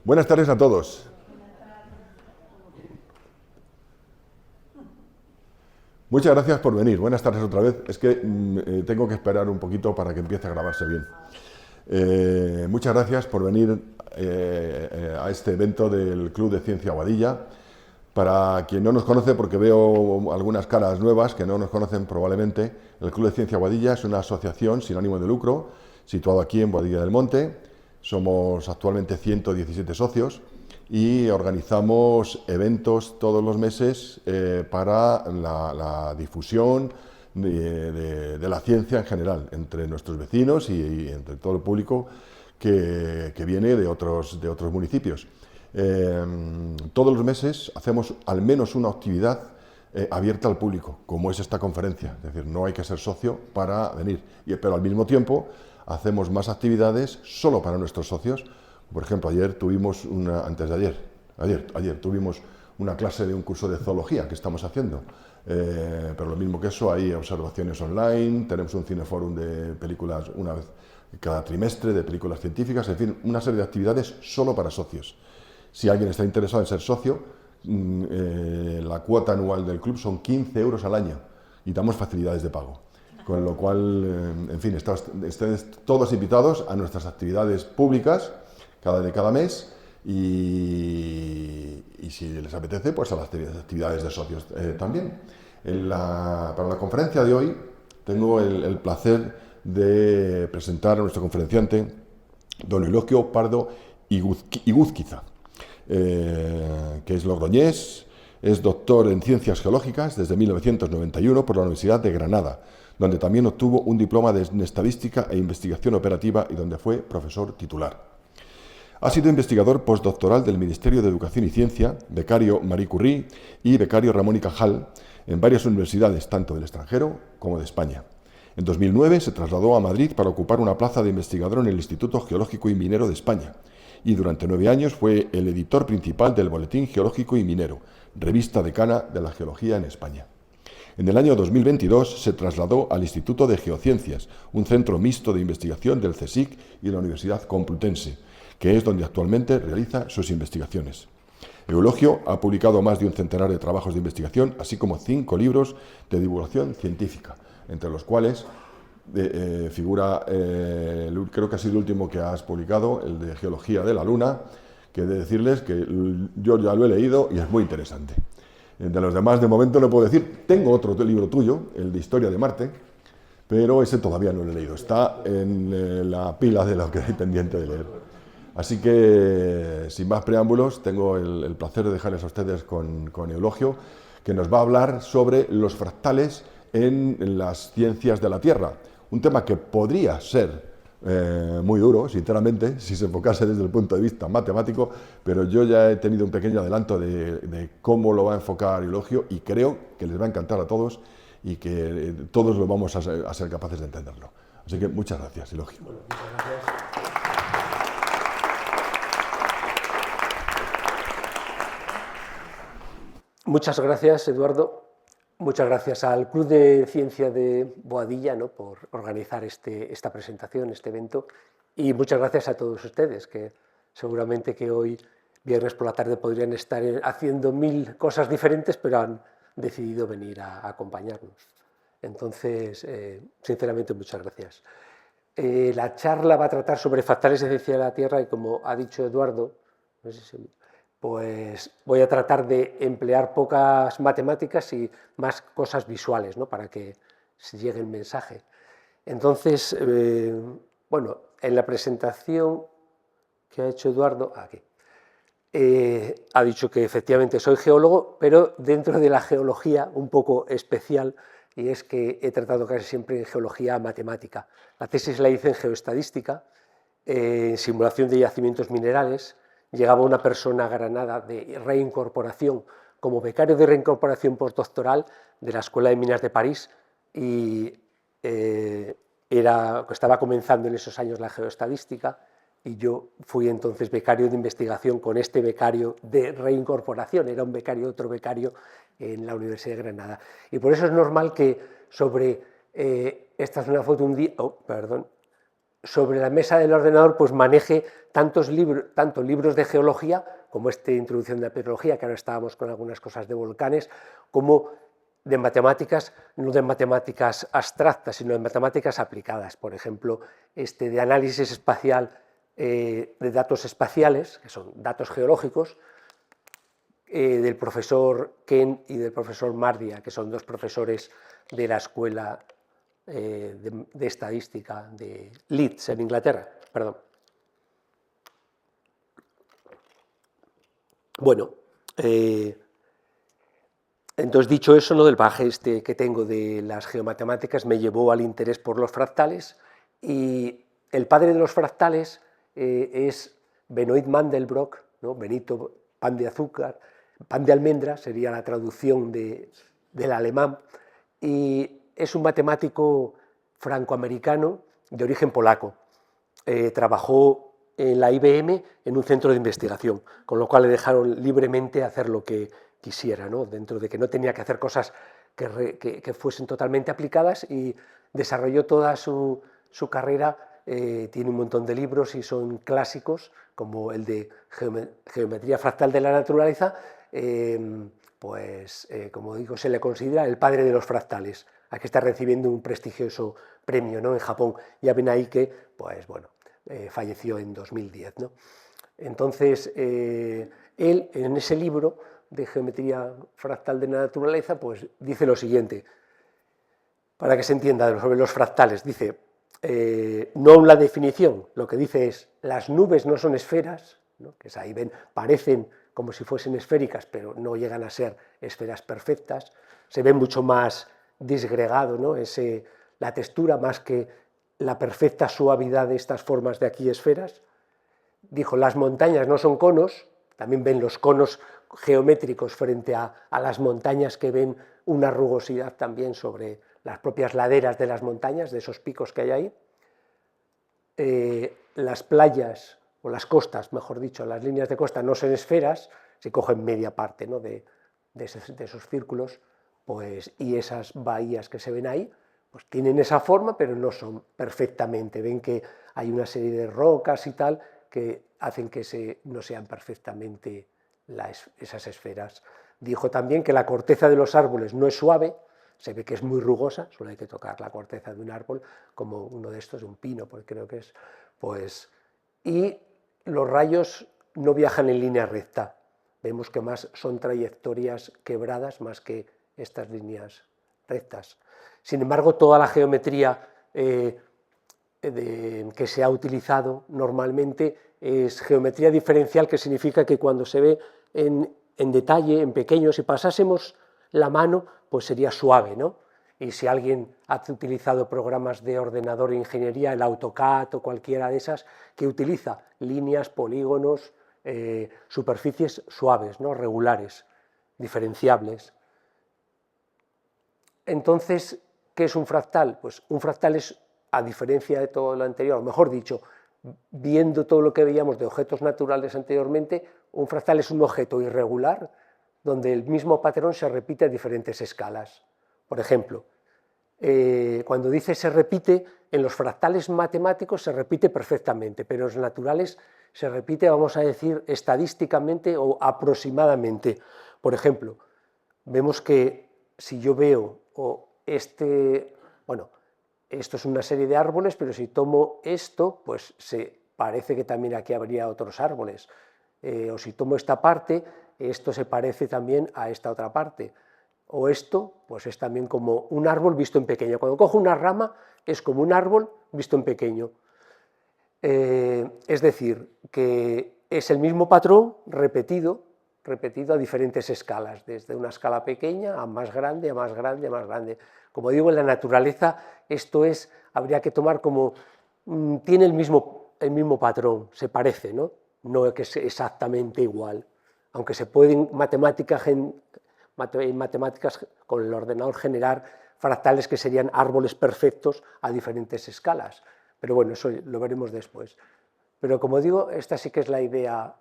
Buenas tardes a todos. Muchas gracias por venir. Buenas tardes otra vez. Es que tengo que esperar un poquito para que empiece a grabarse bien. Muchas gracias por venir a este evento del Club de Ciencia Boadilla. Para quien no nos conoce, porque veo algunas caras nuevas que no nos conocen probablemente, el Club de Ciencia Boadilla es una asociación sin ánimo de lucro, situado aquí en Boadilla del Monte. Somos actualmente 117 socios y organizamos eventos todos los meses para la difusión de la ciencia en general, entre nuestros vecinos y entre todo el público que viene de otros municipios. Todos los meses hacemos al menos una actividad abierta al público, como es esta conferencia, es decir, no hay que ser socio para venir, pero al mismo tiempo hacemos más actividades solo para nuestros socios. Por ejemplo, ayer tuvimos ayer tuvimos una clase de un curso de zoología que estamos haciendo, pero lo mismo que eso, hay observaciones online, tenemos un cineforum de películas una vez cada trimestre, de películas científicas, en fin, una serie de actividades solo para socios. Si alguien está interesado en ser socio, la cuota anual del club son 15 euros al año y damos facilidades de pago. Con lo cual, en fin, estáis todos invitados a nuestras actividades públicas de cada mes y si les apetece, pues a las actividades de socios también. Para la conferencia de hoy tengo el placer de presentar a nuestro conferenciante, don Eulogio Pardo Iguzquiza, que es logroñés, es doctor en Ciencias Geológicas desde 1991 por la Universidad de Granada, donde también obtuvo un diploma en Estadística e Investigación Operativa y donde fue profesor titular. Ha sido investigador postdoctoral del Ministerio de Educación y Ciencia, becario Marie Curie y becario Ramón y Cajal en varias universidades, tanto del extranjero como de España. En 2009 se trasladó a Madrid para ocupar una plaza de investigador en el Instituto Geológico y Minero de España y durante 9 años fue el editor principal del Boletín Geológico y Minero, revista decana de la geología en España. En el año 2022 se trasladó al Instituto de Geociencias, un centro mixto de investigación del CSIC y la Universidad Complutense, que es donde actualmente realiza sus investigaciones. Eulogio ha publicado más de un centenar de trabajos de investigación, así como 5 libros de divulgación científica, entre los cuales figura, creo que ha sido el último que has publicado, el de Geología de la Luna, que he de decirles que yo ya lo he leído y es muy interesante. De los demás, de momento no puedo decir. Tengo otro libro tuyo, el de Historia de Marte, pero ese todavía no lo he leído. Está en la pila de lo que hay pendiente de leer. Así que, sin más preámbulos, tengo el placer de dejarles a ustedes con Eulogio, que nos va a hablar sobre los fractales en las ciencias de la Tierra. Un tema que podría ser muy duro, sinceramente, si se enfocase desde el punto de vista matemático, pero yo ya he tenido un pequeño adelanto de cómo lo va a enfocar Eulogio y creo que les va a encantar a todos y que todos lo vamos a ser capaces de entenderlo. Así que muchas gracias, Eulogio. Bueno, muchas gracias. Muchas gracias, Eduardo. Muchas gracias al Club de Ciencia de Boadilla, ¿no?, por organizar esta presentación, este evento, y muchas gracias a todos ustedes, que seguramente que hoy, viernes por la tarde, podrían estar haciendo 1000 cosas diferentes, pero han decidido venir a acompañarnos. Entonces, sinceramente, muchas gracias. La charla va a tratar sobre fractales de ciencia de la Tierra y, como ha dicho Eduardo, no sé si pues voy a tratar de emplear pocas matemáticas y más cosas visuales, ¿no?, para que se llegue el mensaje. Entonces, bueno, en la presentación que ha hecho Eduardo, aquí, ha dicho que efectivamente soy geólogo, pero dentro de la geología un poco especial, y es que he tratado casi siempre en geología matemática. La tesis la hice en geoestadística, en simulación de yacimientos minerales. Llegaba una persona a Granada de reincorporación como becario de reincorporación postdoctoral de la Escuela de Minas de París y estaba comenzando en esos años la geoestadística y yo fui entonces becario de investigación con este becario de reincorporación, era un becario, otro becario en la Universidad de Granada. Y por eso es normal que sobre esta es una foto un día, sobre la mesa del ordenador pues maneje tanto libros de geología, como Introducción de la Petrología, que ahora estábamos con algunas cosas de volcanes, como de matemáticas, no de matemáticas abstractas, sino de matemáticas aplicadas. Por ejemplo, de análisis espacial de datos espaciales, que son datos geológicos, del profesor Ken y del profesor Mardia, que son dos profesores de la escuela de estadística de Leeds, en Inglaterra. Perdón. Bueno, entonces, dicho eso, ¿no?, del bagaje que tengo de las geomatemáticas me llevó al interés por los fractales, y el padre de los fractales es Benoit Mandelbrot, ¿no? Benito pan de azúcar, pan de almendra sería la traducción del alemán, y es un matemático francoamericano de origen polaco. Trabajó en la IBM en un centro de investigación, con lo cual le dejaron libremente hacer lo que quisiera, ¿no?, dentro de que no tenía que hacer cosas que fuesen totalmente aplicadas, y desarrolló toda su carrera. Tiene un montón de libros y son clásicos, como el de Geometría fractal de la naturaleza. Como digo, se le considera el padre de los fractales. Aquí está recibiendo un prestigioso premio, ¿no?, en Japón. Ya ven ahí que, pues bueno, falleció en 2010, ¿no? Entonces, él, en ese libro de Geometría fractal de la naturaleza, pues dice lo siguiente, para que se entienda sobre los fractales. Dice, no la definición, lo que dice es, las nubes no son esferas, ¿no?, que ahí ven, parecen como si fuesen esféricas, pero no llegan a ser esferas perfectas, se ve mucho más disgregado, ¿no?, la textura, más que la perfecta suavidad de estas formas de aquí esferas. Dijo, las montañas no son conos, también ven los conos geométricos frente a las montañas, que ven una rugosidad también sobre las propias laderas de las montañas, de esos picos que hay ahí. Las playas, o las costas, mejor dicho, las líneas de costa no son esferas, se cogen media parte, ¿no?, de esos círculos, pues, y esas bahías que se ven ahí, pues tienen esa forma, pero no son perfectamente. Ven que hay una serie de rocas y tal que hacen que no sean perfectamente esas esferas. Dijo también que la corteza de los árboles no es suave, se ve que es muy rugosa, solo hay que tocar la corteza de un árbol, como uno de estos, de un pino, porque creo que es, pues, y los rayos no viajan en línea recta, vemos que más son trayectorias quebradas más que estas líneas rectas. Sin embargo, toda la geometría que se ha utilizado normalmente es geometría diferencial, que significa que cuando se ve en detalle, en pequeño, si pasásemos la mano, pues sería suave, ¿no? Y si alguien ha utilizado programas de ordenador de ingeniería, el AutoCAD o cualquiera de esas, que utiliza líneas, polígonos, superficies suaves, ¿no?, regulares, diferenciables. Entonces, ¿qué es un fractal? Pues un fractal es, a diferencia de todo lo anterior, o mejor dicho, viendo todo lo que veíamos de objetos naturales anteriormente, un fractal es un objeto irregular donde el mismo patrón se repite a diferentes escalas. Por ejemplo, cuando dice se repite, en los fractales matemáticos se repite perfectamente, pero en los naturales se repite, vamos a decir, estadísticamente o aproximadamente. Por ejemplo, vemos que si yo veo bueno, esto es una serie de árboles, pero si tomo esto, pues parece que también aquí habría otros árboles. O si tomo esta parte, esto se parece también a esta otra parte. O esto, pues es también como un árbol visto en pequeño. Cuando cojo una rama, es como un árbol visto en pequeño. Es decir, que es el mismo patrón repetido a diferentes escalas, desde una escala pequeña a más grande, a más grande, a más grande. Como digo, en la naturaleza esto habría que tomar como, tiene el mismo patrón, se parece, ¿no? No que es exactamente igual, aunque se pueden en matemáticas con el ordenador generar fractales que serían árboles perfectos a diferentes escalas. Pero bueno, eso lo veremos después. Pero como digo, esta sí que es la idea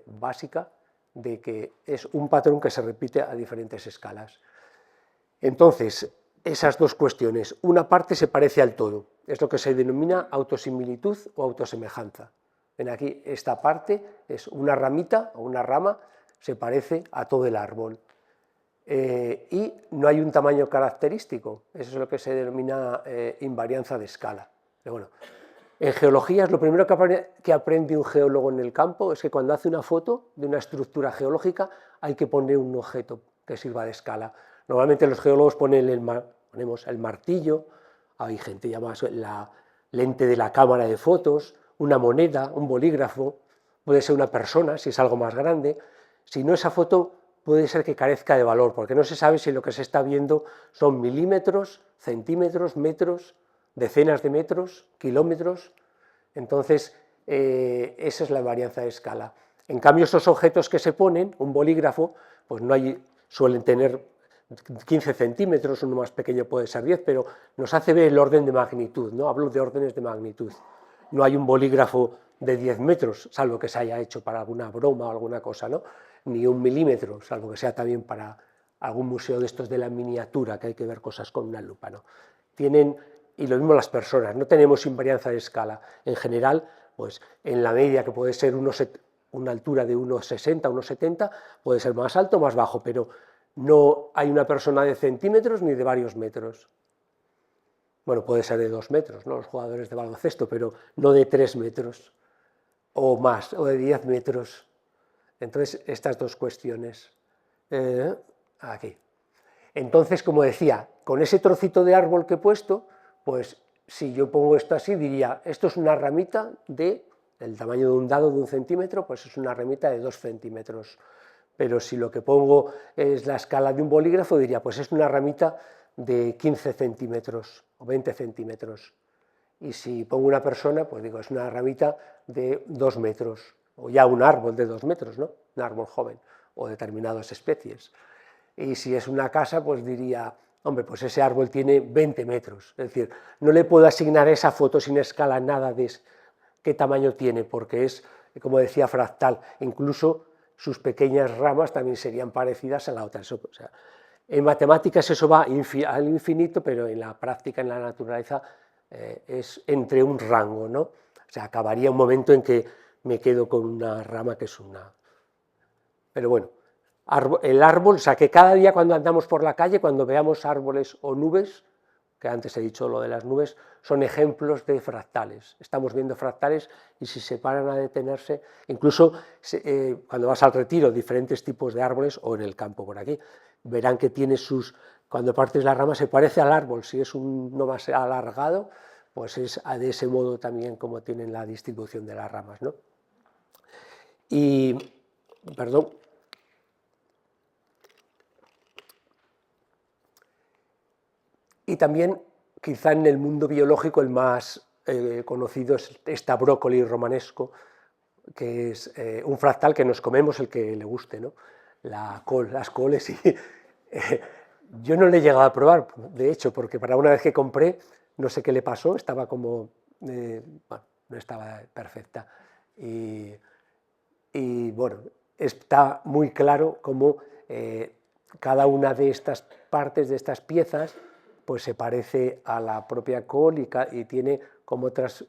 básica de que es un patrón que se repite a diferentes escalas. Entonces, esas dos cuestiones. Una parte se parece al todo, es lo que se denomina autosimilitud o autosemejanza. Ven aquí, esta parte es una ramita o una rama, se parece a todo el árbol. Y no hay un tamaño característico, eso es lo que se denomina invarianza de escala. Pero bueno, en geología, lo primero que aprende un geólogo en el campo es que cuando hace una foto de una estructura geológica hay que poner un objeto que sirva de escala. Normalmente los geólogos ponemos el martillo, hay gente que llama la lente de la cámara de fotos, una moneda, un bolígrafo, puede ser una persona si es algo más grande. Si no, esa foto puede ser que carezca de valor, porque no se sabe si lo que se está viendo son milímetros, centímetros, metros, decenas de metros, kilómetros. Entonces, esa es la varianza de escala. En cambio, esos objetos que se ponen, un bolígrafo, pues suelen tener 15 centímetros, uno más pequeño puede ser 10, pero nos hace ver el orden de magnitud, ¿no? Hablo de órdenes de magnitud. No hay un bolígrafo de 10 metros, salvo que se haya hecho para alguna broma o alguna cosa, ¿no? Ni un milímetro, salvo que sea también para algún museo de estos de la miniatura, que hay que ver cosas con una lupa, ¿no? Y lo mismo las personas, no tenemos invarianza de escala. En general, pues en la media, que puede ser una altura de 1,60, 1,70, puede ser más alto o más bajo, pero no hay una persona de centímetros ni de varios metros. Bueno, puede ser de 2 metros, ¿no? Los jugadores de baloncesto, pero no de 3 metros o más, o de 10 metros. Entonces, estas dos cuestiones. Aquí. Entonces, como decía, con ese trocito de árbol que he puesto, pues si yo pongo esto así, diría, esto es una ramita del tamaño de un dado de 1 centímetro, pues es una ramita de 2 centímetros. Pero si lo que pongo es la escala de un bolígrafo, diría, pues es una ramita de 15 centímetros o 20 centímetros. Y si pongo una persona, pues digo, es una ramita de 2 metros, o ya un árbol de 2 metros, ¿no? Un árbol joven, o determinadas especies. Y si es una casa, pues diría, hombre, pues ese árbol tiene 20 metros. Es decir, no le puedo asignar a esa foto sin escala nada de qué tamaño tiene, porque es, como decía, fractal. Incluso sus pequeñas ramas también serían parecidas a la otra. O sea, en matemáticas eso va al infinito, pero en la práctica, en la naturaleza, es entre un rango, ¿no? O sea, acabaría un momento en que me quedo con una rama que es una... Pero bueno, el árbol, o sea, que cada día cuando andamos por la calle, cuando veamos árboles o nubes, que antes he dicho lo de las nubes, son ejemplos de fractales. Estamos viendo fractales y si se paran a detenerse, incluso cuando vas al Retiro, diferentes tipos de árboles, o en el campo por aquí, verán que tiene cuando partes la rama se parece al árbol, si es uno más alargado, pues es de ese modo también como tienen la distribución de las ramas, ¿no? Y, perdón. Y también, quizá en el mundo biológico, el más conocido es esta brócoli romanesco, que es un fractal que nos comemos, el que le guste, ¿no? Las coles. Yo no le he llegado a probar, de hecho, porque para una vez que compré, no sé qué le pasó, estaba como... bueno, no estaba perfecta. Y bueno, está muy claro cómo cada una de estas partes, de estas piezas, pues se parece a la propia col y tiene como otras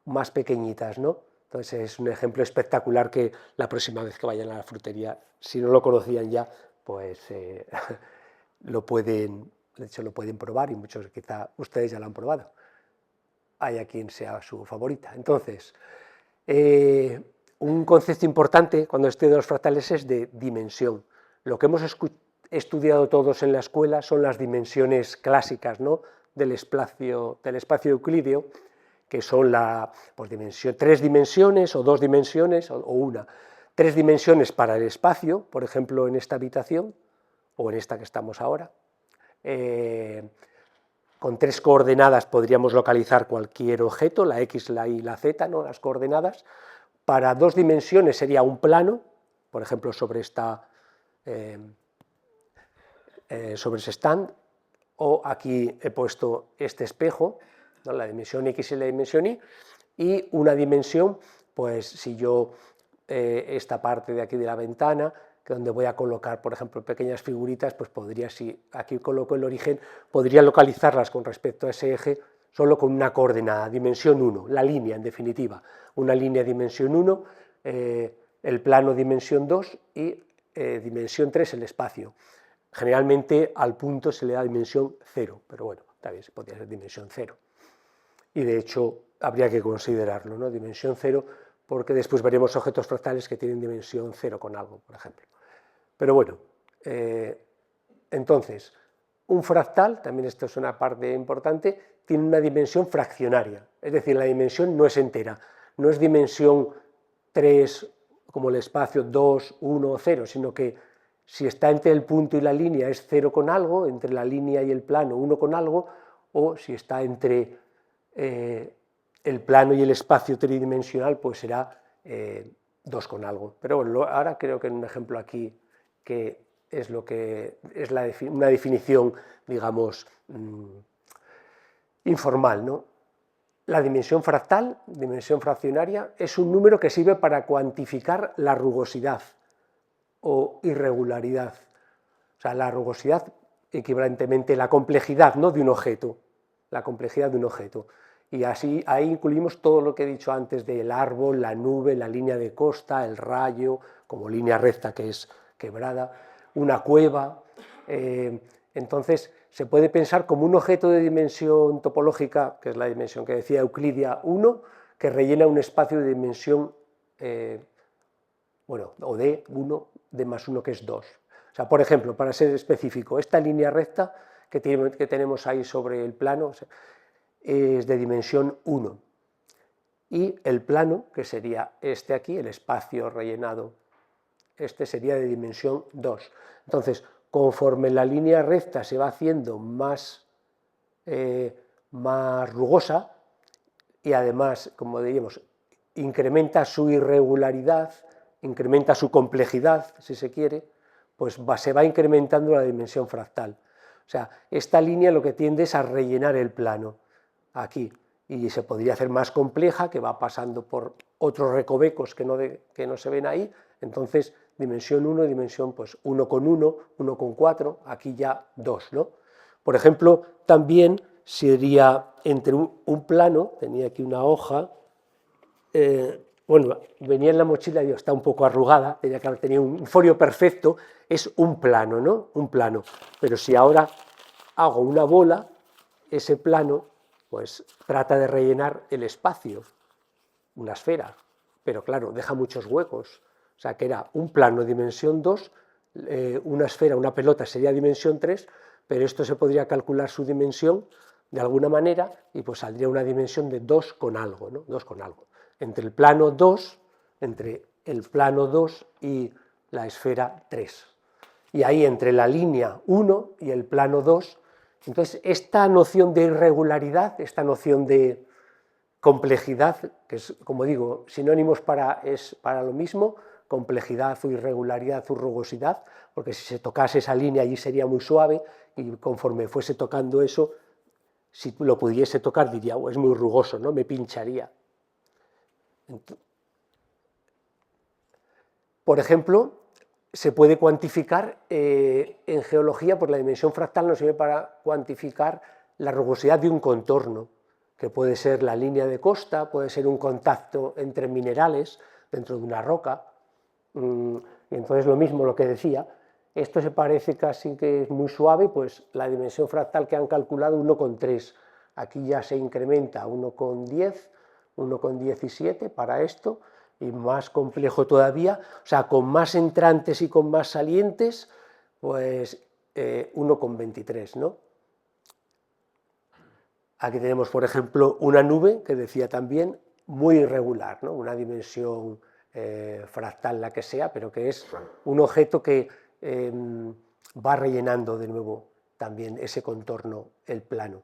más pequeñitas, ¿no? Entonces es un ejemplo espectacular que la próxima vez que vayan a la frutería, si no lo conocían ya, pues lo pueden probar, y muchos quizá ustedes ya lo han probado. Haya quien sea su favorita. Entonces, un concepto importante cuando estudio los fractales es de dimensión. Lo que hemos estudiado todos en la escuela son las dimensiones clásicas, ¿no? del espacio euclídeo, que son pues, 3 dimensiones o 2 dimensiones o una. 3 dimensiones para el espacio, por ejemplo en esta habitación o en esta que estamos ahora. Con 3 coordenadas podríamos localizar cualquier objeto, la X, la Y, la Z, ¿no? las coordenadas. Para 2 dimensiones sería un plano, por ejemplo sobre sobre ese stand, o aquí he puesto este espejo, ¿no? la dimensión X y la dimensión Y, y una dimensión, pues si yo esta parte de aquí de la ventana que donde voy a colocar, por ejemplo, pequeñas figuritas, pues podría, si aquí coloco el origen, podría localizarlas con respecto a ese eje solo con una coordenada, dimensión 1, la línea en definitiva, una línea dimensión 1, el plano dimensión 2 y dimensión 3 el espacio. Generalmente al punto se le da dimensión 0, pero bueno, también se podría ser dimensión 0. Y de hecho habría que considerarlo, ¿no? Dimensión 0, porque después veremos objetos fractales que tienen dimensión 0 con algo, por ejemplo. Pero bueno, entonces, un fractal, también esto es una parte importante, tiene una dimensión fraccionaria, es decir, la dimensión no es entera, no es dimensión 3 como el espacio 2, 1, 0, sino que si está entre el punto y la línea es 0 con algo, entre la línea y el plano 1 con algo, o si está entre el plano y el espacio tridimensional, pues será 2 con algo. Pero bueno, ahora creo que en un ejemplo aquí que es lo que es una definición, digamos, informal, ¿no? La dimensión fractal, dimensión fraccionaria, es un número que sirve para cuantificar la rugosidad o irregularidad. O sea, la rugosidad, equivalentemente la complejidad, ¿no?, de un objeto, la complejidad de un objeto. Y así ahí incluimos todo lo que he dicho antes del árbol, la nube, la línea de costa, el rayo, como línea recta que es quebrada, una cueva. Entonces, se puede pensar como un objeto de dimensión topológica, que es la dimensión que decía Euclidia 1, que rellena un espacio de dimensión, o de 1, de más 1, que es 2. O sea, por ejemplo, para ser específico, esta línea recta que tenemos ahí sobre el plano es de dimensión 1. Y el plano, que sería este aquí, el espacio rellenado, este sería de dimensión 2. Entonces, conforme la línea recta se va haciendo más rugosa y además, como diríamos, incrementa su irregularidad, incrementa su complejidad, si se quiere, pues se va incrementando la dimensión fractal. O sea, esta línea lo que tiende es a rellenar el plano aquí, y se podría hacer más compleja, que va pasando por otros recovecos que no se ven ahí. Entonces, dimensión 1, dimensión pues 1 con 1, 1 con 4, aquí ya 2, ¿no? Por ejemplo, también sería entre un plano, tenía aquí una hoja, bueno, venía en la mochila y está un poco arrugada, tenía que haber tenido un folio perfecto, es un plano, ¿no? Un plano. Pero si ahora hago una bola, ese plano pues trata de rellenar el espacio, una esfera, pero claro, deja muchos huecos. O sea, que era un plano dimensión 2, una esfera, una pelota sería dimensión 3, pero esto se podría calcular su dimensión de alguna manera y pues saldría una dimensión de 2 con algo, ¿no? 2 con algo. Entre el plano 2 y la esfera 3. Y ahí entre la línea 1 y el plano 2, entonces esta noción de irregularidad, esta noción de complejidad, que es, como digo, sinónimos es para lo mismo, complejidad o irregularidad o rugosidad, porque si se tocase esa línea allí sería muy suave y conforme fuese tocando eso, si lo pudiese tocar diría, oh, es muy rugoso, ¿no? Me pincharía. Por ejemplo, se puede cuantificar en geología, pues la dimensión fractal nos sirve para cuantificar la rugosidad de un contorno, que puede ser la línea de costa, puede ser un contacto entre minerales dentro de una roca. Y entonces lo mismo, lo que decía, esto se parece casi que es muy suave, pues la dimensión fractal que han calculado 1,3. Aquí ya se incrementa a 1,10, 1,17 para esto, y más complejo todavía, o sea, con más entrantes y con más salientes, pues 1,23, ¿no? Aquí tenemos, por ejemplo, una nube, que decía también, muy irregular, ¿no? Una dimensión fractal, la que sea, pero que es un objeto que va rellenando de nuevo también ese contorno, el plano.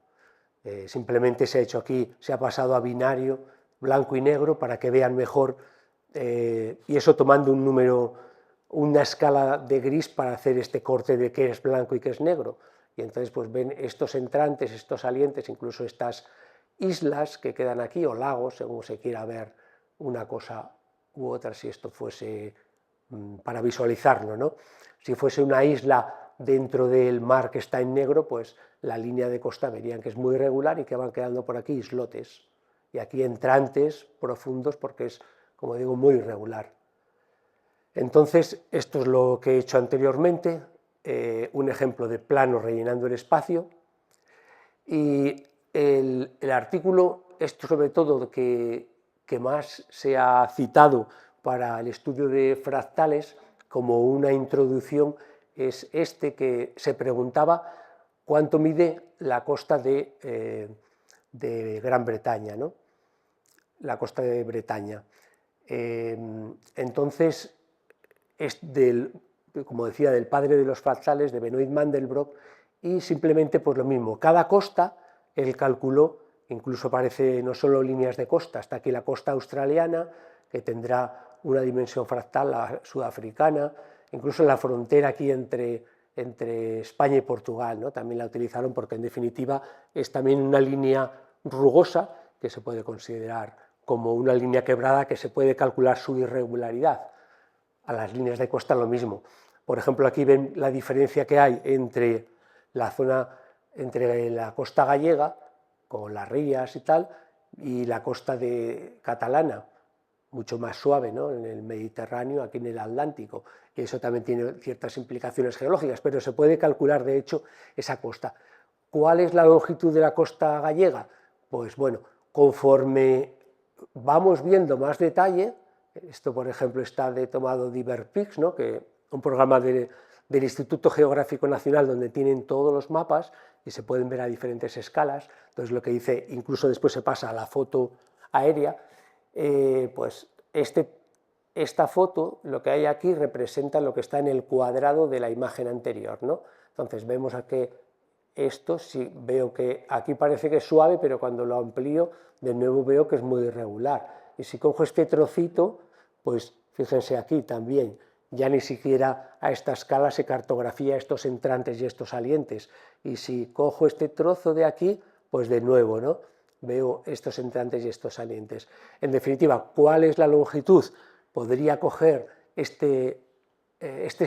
Simplemente se ha hecho aquí, se ha pasado a binario, blanco y negro, para que vean mejor, y eso tomando un número, una escala de gris para hacer este corte de qué es blanco y qué es negro. Y entonces pues ven estos entrantes, estos salientes, incluso estas islas que quedan aquí, o lagos, según se quiera ver una cosa u otra, si esto fuese para visualizarlo, ¿no? Si fuese una isla dentro del mar que está en negro, pues la línea de costa verían que es muy irregular y que van quedando por aquí islotes, y aquí entrantes profundos porque es, como digo, muy irregular. Entonces, esto es lo que he hecho anteriormente, un ejemplo de plano rellenando el espacio, y el artículo, esto sobre todo que más se ha citado para el estudio de fractales como una introducción, es este que se preguntaba cuánto mide la costa de Gran Bretaña, ¿no? La costa de Bretaña. Entonces, es como decía, del padre de los fractales, de Benoit Mandelbrot, y simplemente pues lo mismo, cada costa él calculó, incluso aparece no solo líneas de costa, está aquí la costa australiana, que tendrá una dimensión fractal, la sudafricana, incluso la frontera aquí entre España y Portugal, ¿no? También la utilizaron porque en definitiva es también una línea rugosa que se puede considerar como una línea quebrada que se puede calcular su irregularidad. A las líneas de costa lo mismo. Por ejemplo, aquí ven la diferencia que hay entre la zona, entre la costa gallega, con las rías y tal, y la costa catalana, mucho más suave, ¿no? En el Mediterráneo, aquí en el Atlántico, y eso también tiene ciertas implicaciones geológicas, pero se puede calcular, de hecho, esa costa. ¿Cuál es la longitud de la costa gallega? Pues bueno, conforme vamos viendo más detalle, esto por ejemplo está tomado de Iberpix, ¿no? Que un programa del Instituto Geográfico Nacional donde tienen todos los mapas y se pueden ver a diferentes escalas. Entonces lo que dice, incluso después se pasa a la foto aérea, pues esta foto, lo que hay aquí representa lo que está en el cuadrado de la imagen anterior, ¿no? Entonces vemos aquí esto, sí, veo que aquí parece que es suave, pero cuando lo amplío de nuevo veo que es muy irregular. Y si cojo este trocito, pues fíjense aquí también, ya ni siquiera a esta escala se cartografía estos entrantes y estos salientes. Y si cojo este trozo de aquí, pues de nuevo, ¿no? Veo estos entrantes y estos salientes. En definitiva, ¿cuál es la longitud? Podría coger este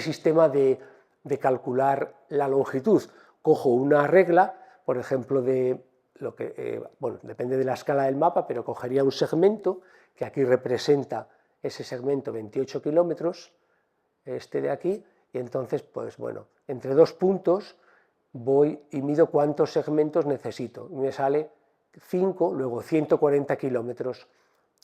sistema de calcular la longitud. Cojo una regla, por ejemplo, de lo que, bueno, depende de la escala del mapa, pero cogería un segmento, que aquí representa ese segmento 28 kilómetros, este de aquí, y entonces, pues bueno, entre dos puntos voy y mido cuántos segmentos necesito, y me sale 5, luego 140 kilómetros.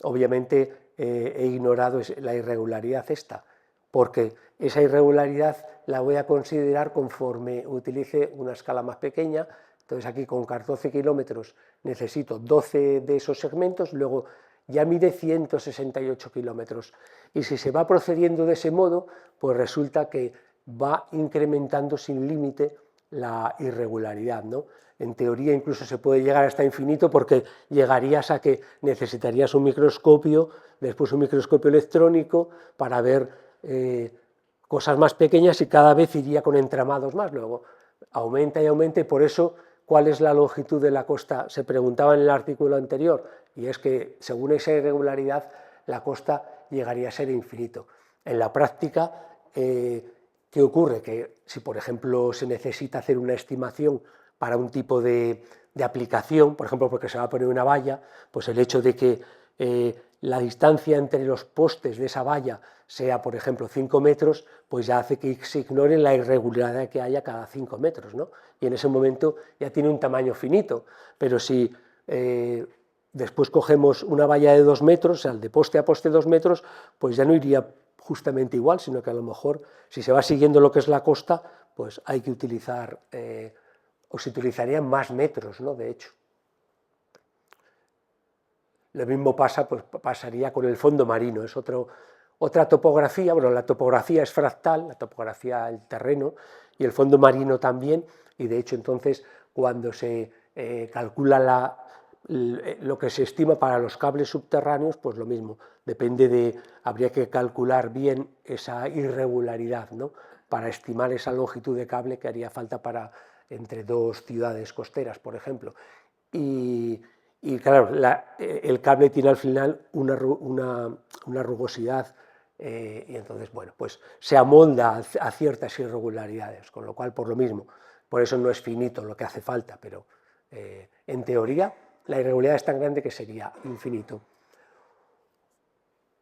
Obviamente he ignorado la irregularidad esta, porque esa irregularidad la voy a considerar conforme utilice una escala más pequeña. Entonces aquí con 14 kilómetros necesito 12 de esos segmentos, luego ya mide 168 kilómetros. Y si se va procediendo de ese modo, pues resulta que va incrementando sin límite la irregularidad, ¿no? En teoría incluso se puede llegar hasta infinito porque llegarías a que necesitarías un microscopio, después un microscopio electrónico para ver cosas más pequeñas y cada vez iría con entramados más. Luego aumenta y aumenta y por eso ¿cuál es la longitud de la costa? Se preguntaba en el artículo anterior y es que según esa irregularidad la costa llegaría a ser infinito. En la práctica, ¿qué ocurre? Que si por ejemplo se necesita hacer una estimación para un tipo de aplicación, por ejemplo porque se va a poner una valla, pues el hecho de que la distancia entre los postes de esa valla sea, por ejemplo, 5 metros, pues ya hace que se ignore la irregularidad que haya cada 5 metros, ¿no? Y en ese momento ya tiene un tamaño finito, pero si después cogemos una valla de 2 metros, o sea, de poste a poste 2 metros, pues ya no iría justamente igual, sino que a lo mejor, si se va siguiendo lo que es la costa, pues hay que utilizar, o se utilizarían más metros, ¿no? De hecho. Lo mismo pasa, pues pasaría con el fondo marino, es otra topografía, bueno, la topografía es fractal, la topografía del terreno, y el fondo marino también, y de hecho entonces cuando se calcula lo que se estima para los cables subterráneos, pues lo mismo, habría que calcular bien esa irregularidad, ¿no? Para estimar esa longitud de cable que haría falta para entre dos ciudades costeras, por ejemplo. Y claro, el cable tiene al final una rugosidad y entonces, bueno, pues se amolda a ciertas irregularidades, con lo cual, por lo mismo, por eso no es finito lo que hace falta, pero en teoría la irregularidad es tan grande que sería infinito.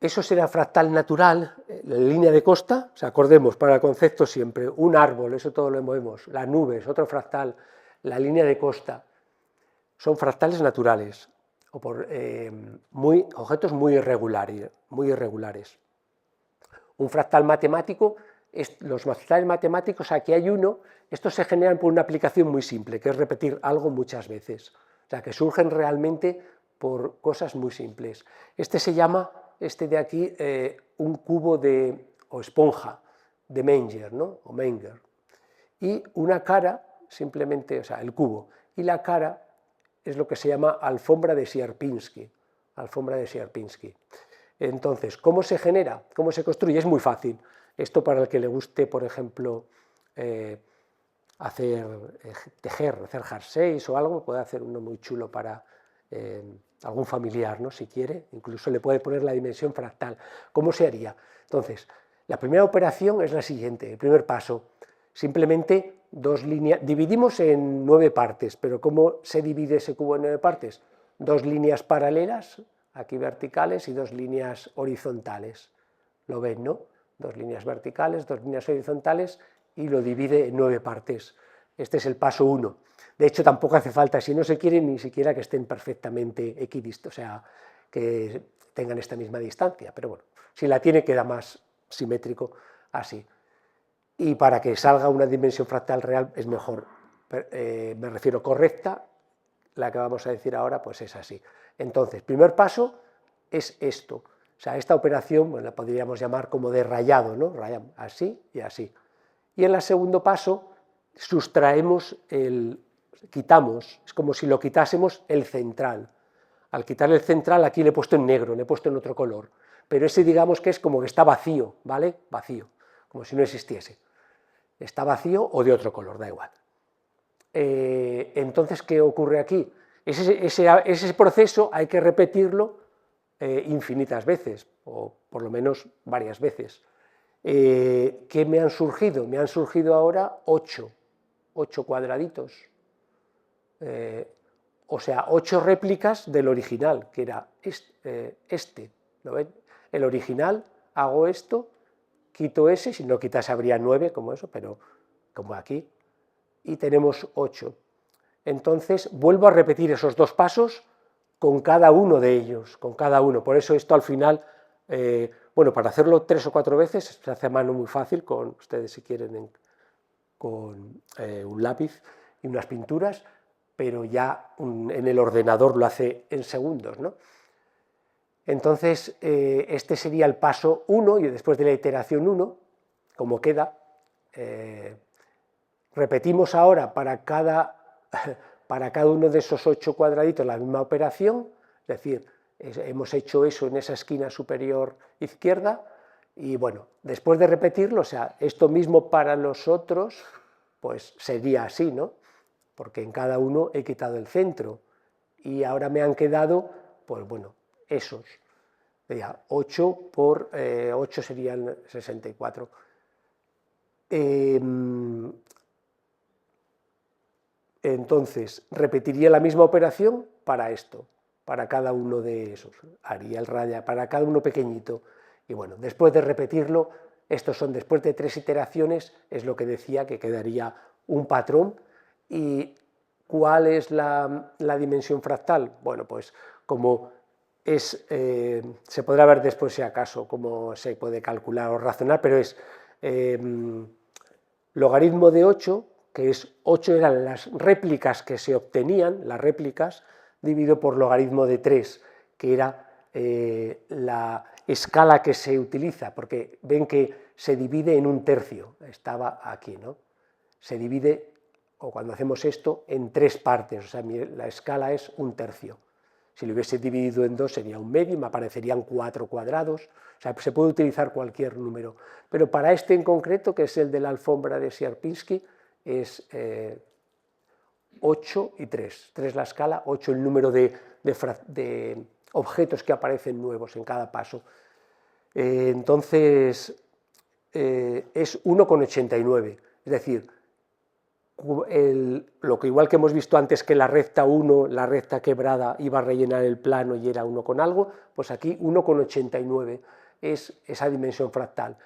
Eso será fractal natural, la línea de costa, o sea, acordemos para el concepto siempre, un árbol, eso todo lo vemos, las nubes, otro fractal, la línea de costa, son fractales naturales, o por objetos muy irregulares. Un fractal matemático, los fractales matemáticos, aquí hay uno, estos se generan por una aplicación muy simple, que es repetir algo muchas veces, o sea, que surgen realmente por cosas muy simples. Este se llama, este de aquí, un cubo o esponja de Menger, ¿no? O Menger. Y una cara, simplemente, o sea, el cubo, y la cara es lo que se llama alfombra de Sierpinski. Alfombra de Sierpinski. Entonces, ¿cómo se genera? ¿Cómo se construye? Es muy fácil. Esto para el que le guste, por ejemplo, tejer, hacer jerseys o algo, puede hacer uno muy chulo para algún familiar, ¿no? Si quiere, incluso le puede poner la dimensión fractal. ¿Cómo se haría? Entonces, la primera operación es la siguiente, el primer paso, simplemente dos líneas, dividimos en 9 partes, pero ¿cómo se divide ese cubo en 9 partes? 2 líneas paralelas, aquí verticales, y 2 líneas horizontales. ¿Lo ven, no? 2 líneas verticales, 2 líneas horizontales, y lo divide en 9 partes. Este es el paso 1. De hecho, tampoco hace falta, si no se quiere, ni siquiera que estén perfectamente equidistos, o sea, que tengan esta misma distancia, pero bueno, si la tiene queda más simétrico así. Y para que salga una dimensión fractal real es mejor, me refiero correcta, la que vamos a decir ahora pues es así. Entonces, primer paso es esto, o sea, esta operación bueno, la podríamos llamar como de rayado, ¿no? Rayamos así y así. Y en el segundo paso sustraemos quitamos, es como si lo quitásemos el central. Al quitar el central aquí le he puesto en negro, le he puesto en otro color, pero ese digamos que es como que está vacío, ¿vale? Vacío, como si no existiese. Está vacío o de otro color, da igual. Entonces, ¿qué ocurre aquí? Ese proceso hay que repetirlo infinitas veces, o por lo menos varias veces. ¿Qué me han surgido? Me han surgido ahora 8 cuadraditos. O sea, 8 réplicas del original, que era este. ¿Lo ven? El original, hago esto, quito ese, si no quitase habría 9 como eso, pero como aquí, y tenemos 8. Entonces vuelvo a repetir esos 2 pasos con cada uno de ellos, con cada uno. Por eso esto al final, bueno, para hacerlo 3 o 4 veces se hace a mano muy fácil, con ustedes si quieren con un lápiz y unas pinturas, pero ya en el ordenador lo hace en segundos, ¿no? Entonces, este sería el paso 1 y después de la iteración 1, como queda, repetimos ahora para cada uno de esos 8 cuadraditos la misma operación, es decir, hemos hecho eso en esa esquina superior izquierda y bueno, después de repetirlo, o sea, esto mismo para los otros, pues sería así, ¿no? Porque en cada uno he quitado el centro y ahora me han quedado, pues bueno, esos. 8 por 8 serían 64. Entonces, repetiría la misma operación para esto, para cada uno de esos. Haría el raya para cada uno pequeñito. Y bueno, después de repetirlo, estos son después de 3 iteraciones, es lo que decía que quedaría un patrón. ¿Y cuál es la dimensión fractal? Bueno, pues como se podrá ver después si acaso cómo se puede calcular o razonar, pero es logaritmo de 8, que es 8 eran las réplicas que se obtenían, las réplicas, dividido por logaritmo de 3, que era la escala que se utiliza, porque ven que se divide en un tercio, estaba aquí, ¿no? Se divide, o cuando hacemos esto, en 3 partes, o sea, la escala es un tercio. Si lo hubiese dividido en 2 sería un medio y me aparecerían 4 cuadrados, o sea, se puede utilizar cualquier número. Pero para este en concreto, que es el de la alfombra de Sierpinski, es 8 y 3. 3 la escala, 8 el número de objetos que aparecen nuevos en cada paso. Entonces, es 1,89, es decir, lo que igual que hemos visto antes que la recta 1, la recta quebrada iba a rellenar el plano y era 1 con algo, pues aquí 1,89 es esa dimensión fractal,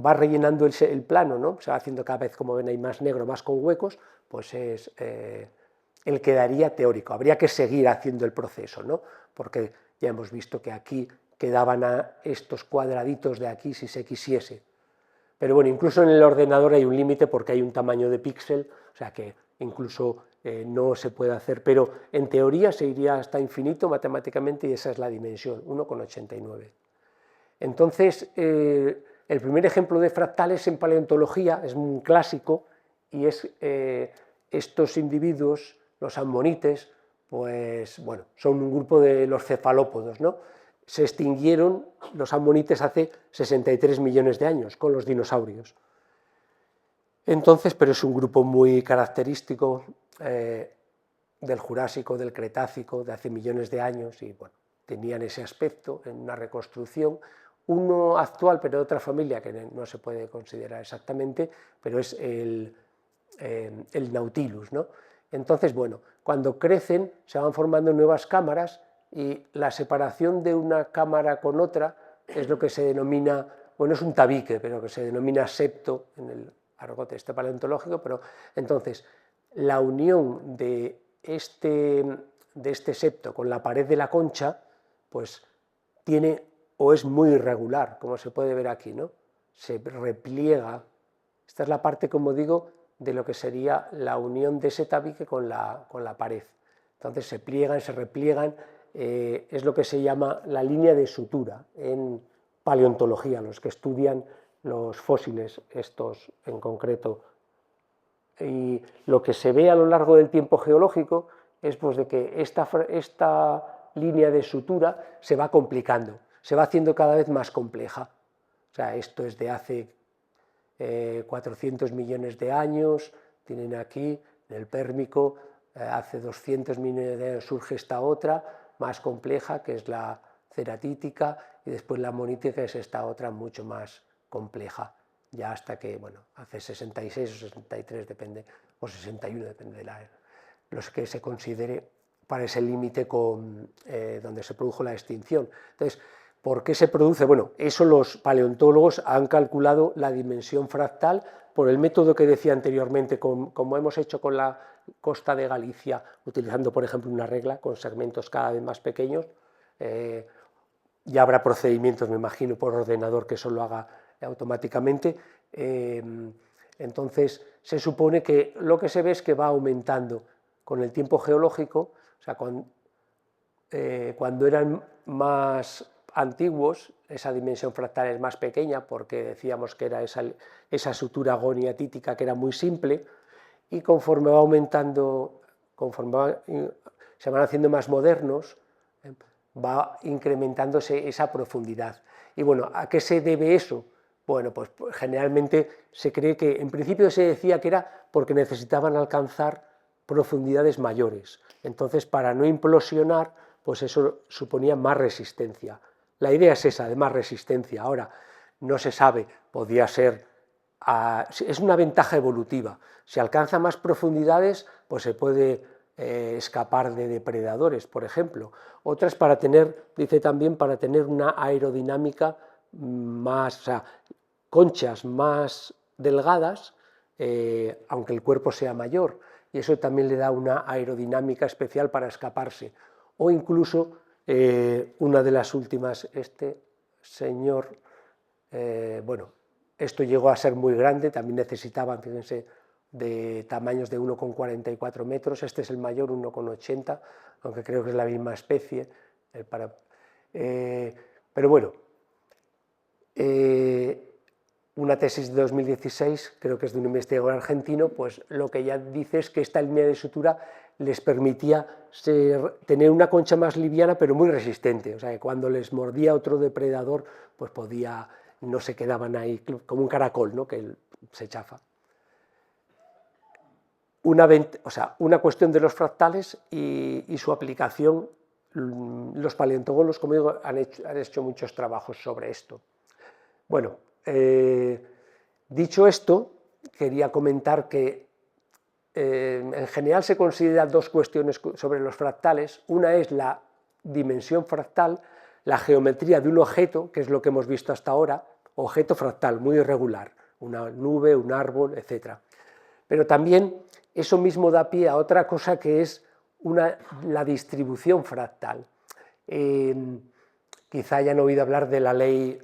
va rellenando el plano, ¿no? Se va haciendo cada vez, como ven, hay más negro, más con huecos, pues es el que daría teórico. Habría que seguir haciendo el proceso, ¿no? Porque ya hemos visto que aquí quedaban a estos cuadraditos de aquí si se quisiese. Pero bueno, incluso en el ordenador hay un límite porque hay un tamaño de píxel, o sea que incluso no se puede hacer, pero en teoría se iría hasta infinito matemáticamente y esa es la dimensión, 1,89. Entonces, el primer ejemplo de fractales en paleontología es un clásico y es estos individuos, los ammonites, pues bueno, son un grupo de los cefalópodos, ¿no? Se extinguieron los ammonites hace 63 millones de años con los dinosaurios. Entonces, pero es un grupo muy característico del Jurásico, del Cretácico, de hace millones de años, y bueno, tenían ese aspecto en una reconstrucción. Uno actual, pero de otra familia, que no se puede considerar exactamente, pero es el Nautilus, ¿no? Entonces, bueno, cuando crecen se van formando nuevas cámaras y la separación de una cámara con otra es lo que se denomina, bueno, es un tabique, pero que se denomina septo en el argot paleontológico, pero entonces la unión de este septo con la pared de la concha, pues tiene o es muy irregular, como se puede ver aquí, ¿no? Se repliega. Esta es la parte, como digo, de lo que sería la unión de ese tabique con la pared. Entonces se pliegan, se repliegan, es lo que se llama la línea de sutura en paleontología, los que estudian los fósiles, estos en concreto. Y lo que se ve a lo largo del tiempo geológico es pues, de que esta línea de sutura se va complicando, se va haciendo cada vez más compleja. O sea, esto es de hace 400 millones de años, tienen aquí, en el Pérmico, hace 200 millones de años surge esta otra, más compleja, que es la ceratítica, y después la ammonítica, que es esta otra mucho más compleja, ya hasta que, bueno, hace 66 o 63, depende, o 61, depende de los que se considere para ese límite donde se produjo la extinción. Entonces, ¿por qué se produce? Bueno, eso los paleontólogos han calculado la dimensión fractal por el método que decía anteriormente, como hemos hecho con la costa de Galicia, utilizando, por ejemplo, una regla con segmentos cada vez más pequeños. Ya habrá procedimientos, me imagino, por ordenador que eso lo haga automáticamente. Entonces, se supone que lo que se ve es que va aumentando con el tiempo geológico, o sea, cuando eran más antiguos, esa dimensión fractal es más pequeña porque decíamos que era esa sutura goniatítica que era muy simple, y conforme va aumentando, se van haciendo más modernos, va incrementándose esa profundidad. Y bueno, ¿a qué se debe eso? Bueno, pues generalmente se cree que, en principio se decía que era porque necesitaban alcanzar profundidades mayores. Entonces, para no implosionar, pues eso suponía más resistencia. La idea es esa, de más resistencia. Ahora, no se sabe, podía ser, es una ventaja evolutiva. Si alcanza más profundidades, pues se puede escapar de depredadores, por ejemplo. Otras para tener, dice también, para tener una aerodinámica más, o sea, conchas más delgadas, aunque el cuerpo sea mayor, y eso también le da una aerodinámica especial para escaparse. O incluso, una de las últimas, este señor, bueno, esto llegó a ser muy grande, también necesitaban, fíjense, de tamaños de 1,44 metros, este es el mayor, 1,80, aunque creo que es la misma especie, pero bueno, una tesis de 2016, creo que es de un investigador argentino, pues lo que ya dice es que esta línea de sutura les permitía tener una concha más liviana pero muy resistente, o sea que cuando les mordía otro depredador, pues no se quedaban ahí como un caracol, ¿no? Que se chafa. Una cuestión de los fractales y su aplicación los paleontólogos, como digo, han hecho muchos trabajos sobre esto. Bueno, dicho esto, quería comentar que en general se consideran dos cuestiones sobre los fractales. Una es la dimensión fractal, la geometría de un objeto, que es lo que hemos visto hasta ahora, objeto fractal, muy irregular, una nube, un árbol, etc. Pero también eso mismo da pie a otra cosa que es la distribución fractal. Quizá hayan oído hablar de la ley,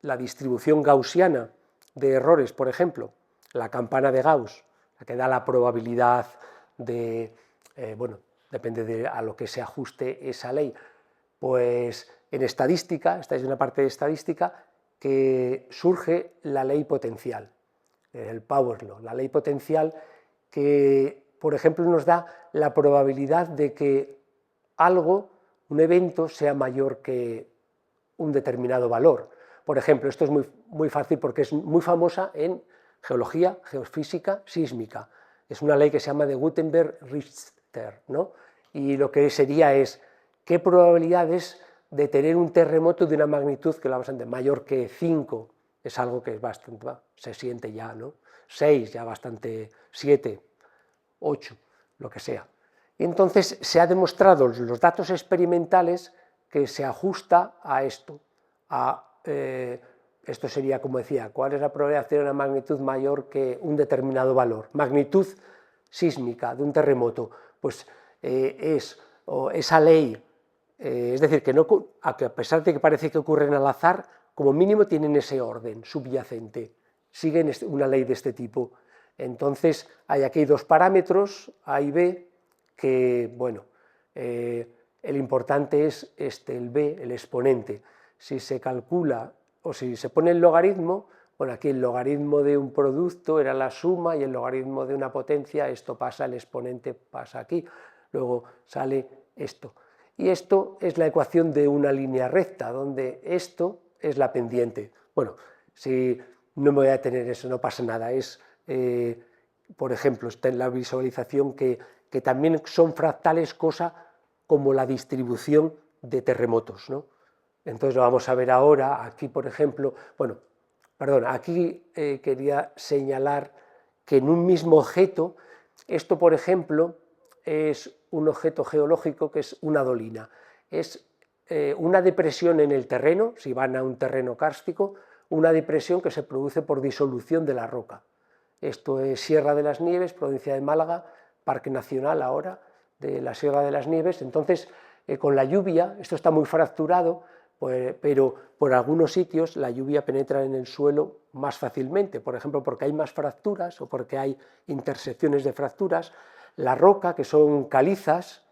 la distribución gaussiana de errores, por ejemplo, la campana de Gauss, la que da la probabilidad de, bueno, depende a lo que se ajuste esa ley. Pues en estadística, esta es una parte de estadística, que surge la ley potencial, el Power Law, la ley potencial que, por ejemplo, nos da la probabilidad de que algo, un evento, sea mayor que un determinado valor. Por ejemplo, esto es muy fácil porque es muy famosa en geología, geofísica, sísmica. Es una ley que se llama de Gutenberg-Richter, ¿no? Y lo que sería es qué probabilidades de tener un terremoto de una magnitud que la bastante mayor que 5, es algo que es bastante, se siente ya, ¿no? 6 ya bastante, 7, 8, lo que sea. Y entonces se ha demostrado los datos experimentales que se ajusta a esto, esto sería, como decía, ¿cuál es la probabilidad de tener una magnitud mayor que un determinado valor? Magnitud sísmica de un terremoto, pues esa ley, es decir, que a pesar de que parece que ocurren al azar, como mínimo tienen ese orden subyacente, siguen una ley de este tipo. Entonces, hay aquí dos parámetros, A y B, que, bueno, el importante es el B, el exponente. Si se calcula o si se pone el logaritmo, bueno, aquí el logaritmo de un producto era la suma y el logaritmo de una potencia, esto pasa, el exponente pasa aquí, luego sale esto. Y esto es la ecuación de una línea recta, donde esto es la pendiente. Bueno, si no me voy a detener eso, no pasa nada, es, por ejemplo, está en la visualización que también son fractales, cosa como la distribución de terremotos, ¿no? Entonces lo vamos a ver ahora, aquí por ejemplo, bueno, perdón, aquí quería señalar que en un mismo objeto, esto por ejemplo es un objeto geológico que es una dolina, es una depresión en el terreno, si van a un terreno kárstico, una depresión que se produce por disolución de la roca. Esto es Sierra de las Nieves, provincia de Málaga, Parque Nacional ahora de la Sierra de las Nieves. Entonces, con la lluvia, esto está muy fracturado, pero por algunos sitios la lluvia penetra en el suelo más fácilmente, por ejemplo porque hay más fracturas o porque hay intersecciones de fracturas. La roca, que son calizas,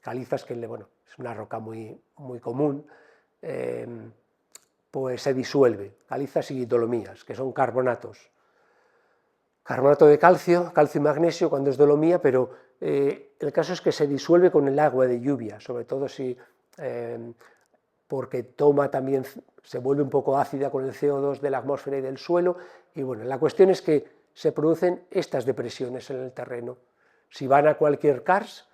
calizas que, bueno, es una roca muy común, pues se disuelve, calizas y dolomías, que son carbonatos. Carbonato de calcio, calcio y magnesio cuando es dolomía, pero el caso es que se disuelve con el agua de lluvia, sobre todo si porque también se vuelve un poco ácida con el CO2 de la atmósfera y del suelo, y bueno, la cuestión es que se producen estas depresiones en el terreno. Si van a cualquier karst,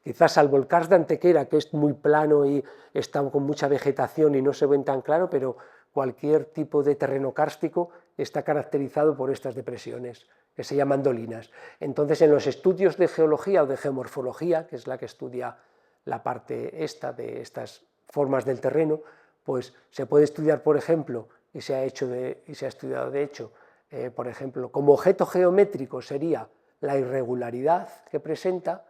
quizás salvo el karst de Antequera, que es muy plano y está con mucha vegetación y no se ven tan claro, pero cualquier tipo de terreno kárstico está caracterizado por estas depresiones, que se llaman dolinas. Entonces, en los estudios de geología o de geomorfología, que es la que estudia la parte esta de estas formas del terreno, pues se puede estudiar, por ejemplo, y se ha estudiado de hecho, por ejemplo, como objeto geométrico sería la irregularidad que presenta,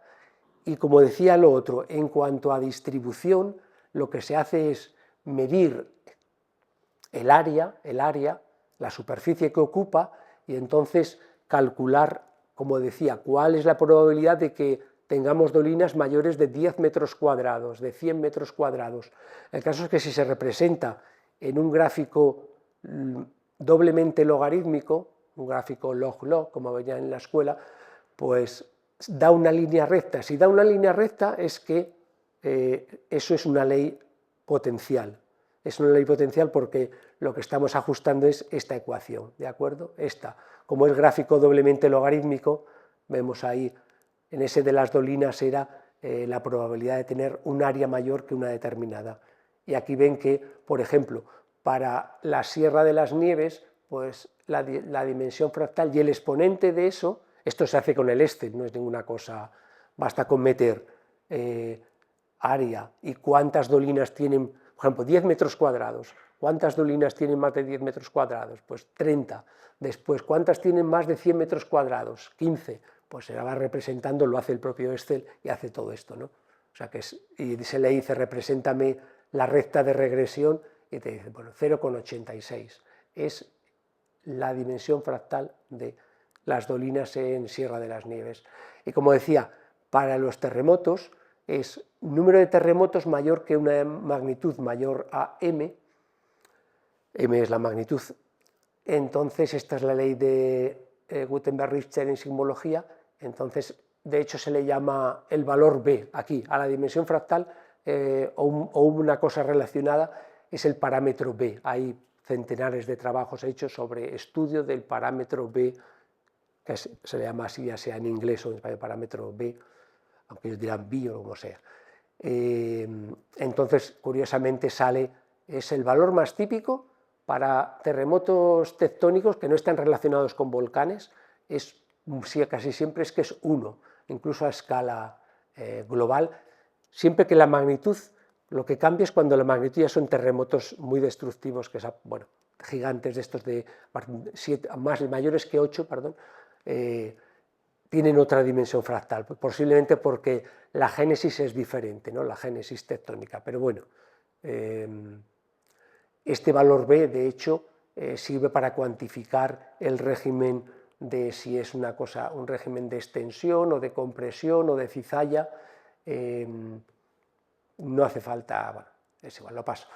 y como decía lo otro, en cuanto a distribución, lo que se hace es medir el área, la superficie que ocupa, y entonces calcular, como decía, cuál es la probabilidad de que tengamos dolinas mayores de 10 metros cuadrados, de 100 metros cuadrados. El caso es que si se representa en un gráfico doblemente logarítmico, un gráfico log-log, como veía en la escuela, pues da una línea recta. Si da una línea recta es que eso es una ley potencial. Es una ley potencial porque lo que estamos ajustando es esta ecuación, ¿de acuerdo? Esta. Como es gráfico doblemente logarítmico, vemos ahí, en ese de las dolinas era la probabilidad de tener un área mayor que una determinada. Y aquí ven que, por ejemplo, para la Sierra de las Nieves, pues la dimensión fractal y el exponente de eso, esto se hace con el Excel, no es ninguna cosa, basta con meter área y cuántas dolinas tienen, por ejemplo, 10 metros cuadrados. ¿Cuántas dolinas tienen más de 10 metros cuadrados? Pues 30. Después, ¿cuántas tienen más de 100 metros cuadrados? 15. Pues se la va representando, lo hace el propio Excel y hace todo esto, ¿no? O sea que y se le dice, represéntame la recta de regresión y te dice, bueno, 0,86. Es la dimensión fractal de las dolinas en Sierra de las Nieves. Y como decía, para los terremotos es número de terremotos mayor que una magnitud mayor a m. M es la magnitud. Entonces, esta es la ley de Gutenberg-Richter en sismología. Entonces, de hecho, se le llama el valor B aquí, a la dimensión fractal o una cosa relacionada, es el parámetro B. Hay centenares de trabajos hechos sobre estudio del parámetro B, que se le llama así, ya sea en inglés o en español, parámetro B, aunque ellos dirán B o como sea. Entonces, curiosamente, es el valor más típico para terremotos tectónicos que no están relacionados con volcanes, casi siempre es que es 1, incluso a escala global, siempre que la magnitud, lo que cambia es cuando la magnitud ya son terremotos muy destructivos, que son, bueno, gigantes de estos de mayores que 8, perdón, tienen otra dimensión fractal, posiblemente porque la génesis es diferente, ¿no? La génesis tectónica, pero bueno, este valor B, de hecho, sirve para cuantificar el régimen de si es una cosa, un régimen de extensión o de compresión o de cizalla. No hace falta, bueno, es igual, lo paso.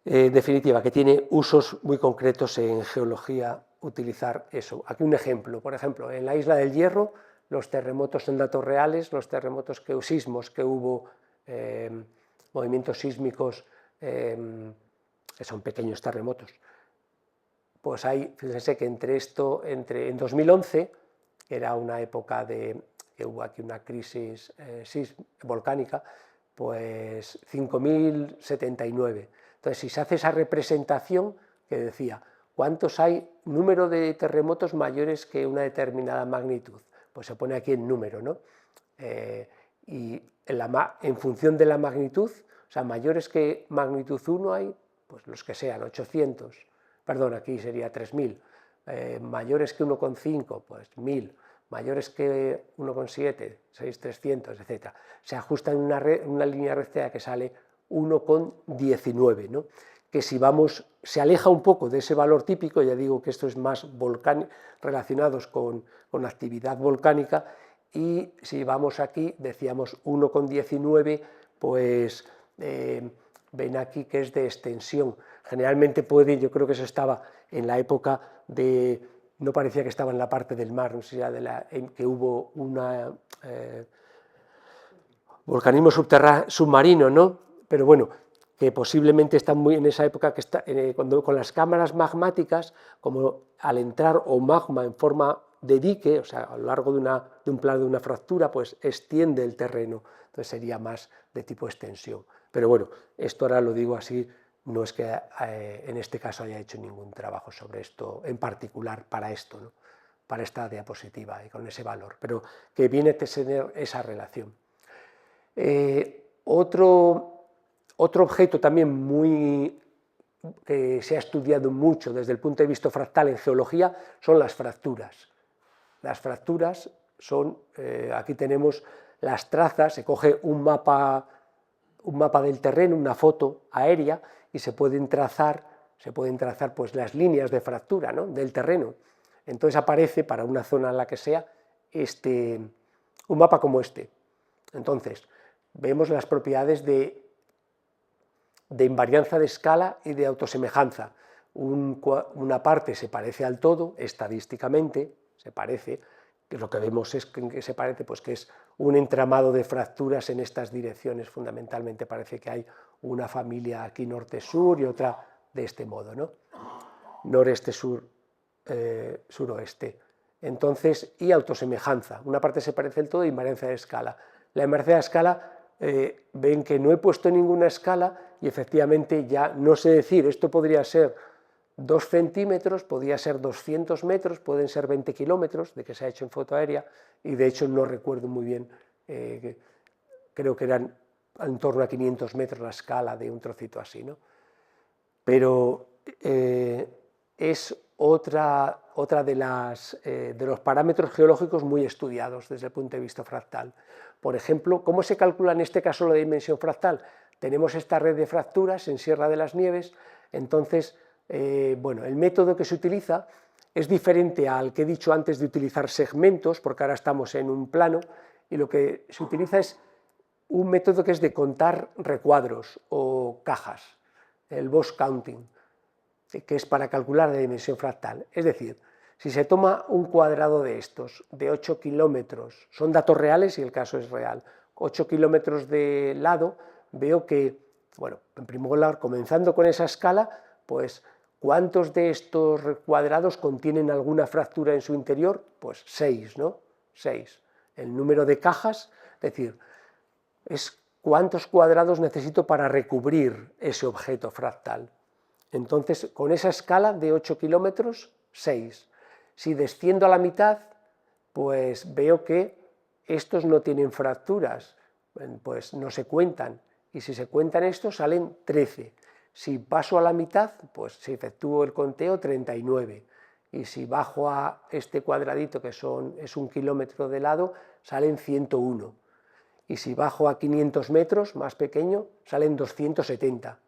En definitiva, que tiene usos muy concretos en geología utilizar eso. Aquí un ejemplo, por ejemplo, en la Isla del Hierro, los terremotos son datos reales, los terremotos sismos que hubo, movimientos sísmicos, que son pequeños terremotos. Pues hay, fíjense que en 2011, que era una época que hubo aquí una crisis volcánica, pues 5.079. Entonces, si se hace esa representación que decía, ¿cuántos hay número de terremotos mayores que una determinada magnitud? Pues se pone aquí el número, ¿no? Y en función de la magnitud, o sea, mayores que magnitud 1 hay, pues los que sean, 800, perdón, aquí sería 3.000, mayores que 1,5, pues 1.000, mayores que 1,7, 6.300, etc. Se ajusta en una línea recta que sale 1,19, ¿no? Que si se aleja un poco de ese valor típico, ya digo que esto es más relacionados con actividad volcánica, y si vamos aquí, decíamos 1,19, pues ven aquí que es de extensión. Generalmente yo creo que eso estaba en la época no parecía que estaba en la parte del mar, no sé si que hubo un volcanismo submarino, ¿no? Pero bueno, que posiblemente están muy en esa época, cuando con las cámaras magmáticas, como al entrar o magma en forma de dique, o sea, a lo largo de un plano de una fractura, pues extiende el terreno, entonces sería más de tipo extensión. Pero bueno, esto ahora lo digo así, no es que en este caso haya hecho ningún trabajo sobre esto en particular para esto, ¿no? Para esta diapositiva y con ese valor, pero que viene a tener esa relación. Otro objeto también que se ha estudiado mucho desde el punto de vista fractal en geología son las fracturas. Las fracturas son, aquí tenemos las trazas, se coge un mapa del terreno, una foto aérea, y se pueden trazar pues, las líneas de fractura, ¿no? Del terreno. Entonces aparece para una zona en la que sea un mapa como este. Entonces, vemos las propiedades de invarianza de escala y de autosemejanza. Una parte se parece al todo, estadísticamente se parece, que lo que vemos es que se parece, pues que es un entramado de fracturas en estas direcciones, fundamentalmente parece que hay una familia aquí norte-sur y otra de este modo, ¿no? Noreste-sur, suroeste. Entonces, y autosemejanza, una parte se parece al todo, invarianza de escala. la emergencia de escala, ven que no he puesto ninguna escala y efectivamente ya no sé decir, esto podría ser 2 centímetros, podría ser 200 metros, pueden ser 20 kilómetros de que se ha hecho en foto aérea y de hecho no recuerdo muy bien, creo que eran en torno a 500 metros la escala de un trocito así, ¿no? Pero es otra de los parámetros geológicos muy estudiados desde el punto de vista fractal. Por ejemplo, ¿cómo se calcula en este caso la dimensión fractal? Tenemos esta red de fracturas en Sierra de las Nieves, entonces, bueno, el método que se utiliza es diferente al que he dicho antes de utilizar segmentos, porque ahora estamos en un plano, y lo que se utiliza es un método que es de contar recuadros o cajas, el box counting, que es para calcular la dimensión fractal. Es decir, si se toma un cuadrado de estos, de 8 kilómetros, son datos reales y el caso es real, 8 kilómetros de lado, veo que, bueno, en primer lugar, comenzando con esa escala, pues, ¿cuántos de estos cuadrados contienen alguna fractura en su interior? Pues 6, ¿no? 6. El número de cajas, es decir, es cuántos cuadrados necesito para recubrir ese objeto fractal. Entonces, con esa escala de 8 kilómetros, 6. Si desciendo a la mitad, pues veo que estos no tienen fracturas, pues no se cuentan. Y si se cuentan estos, salen 13. Si paso a la mitad, pues si efectúo el conteo, 39. Y si bajo a este cuadradito, que es 1 kilómetro de lado, salen 101. Y si bajo a 500 metros, más pequeño, salen 270.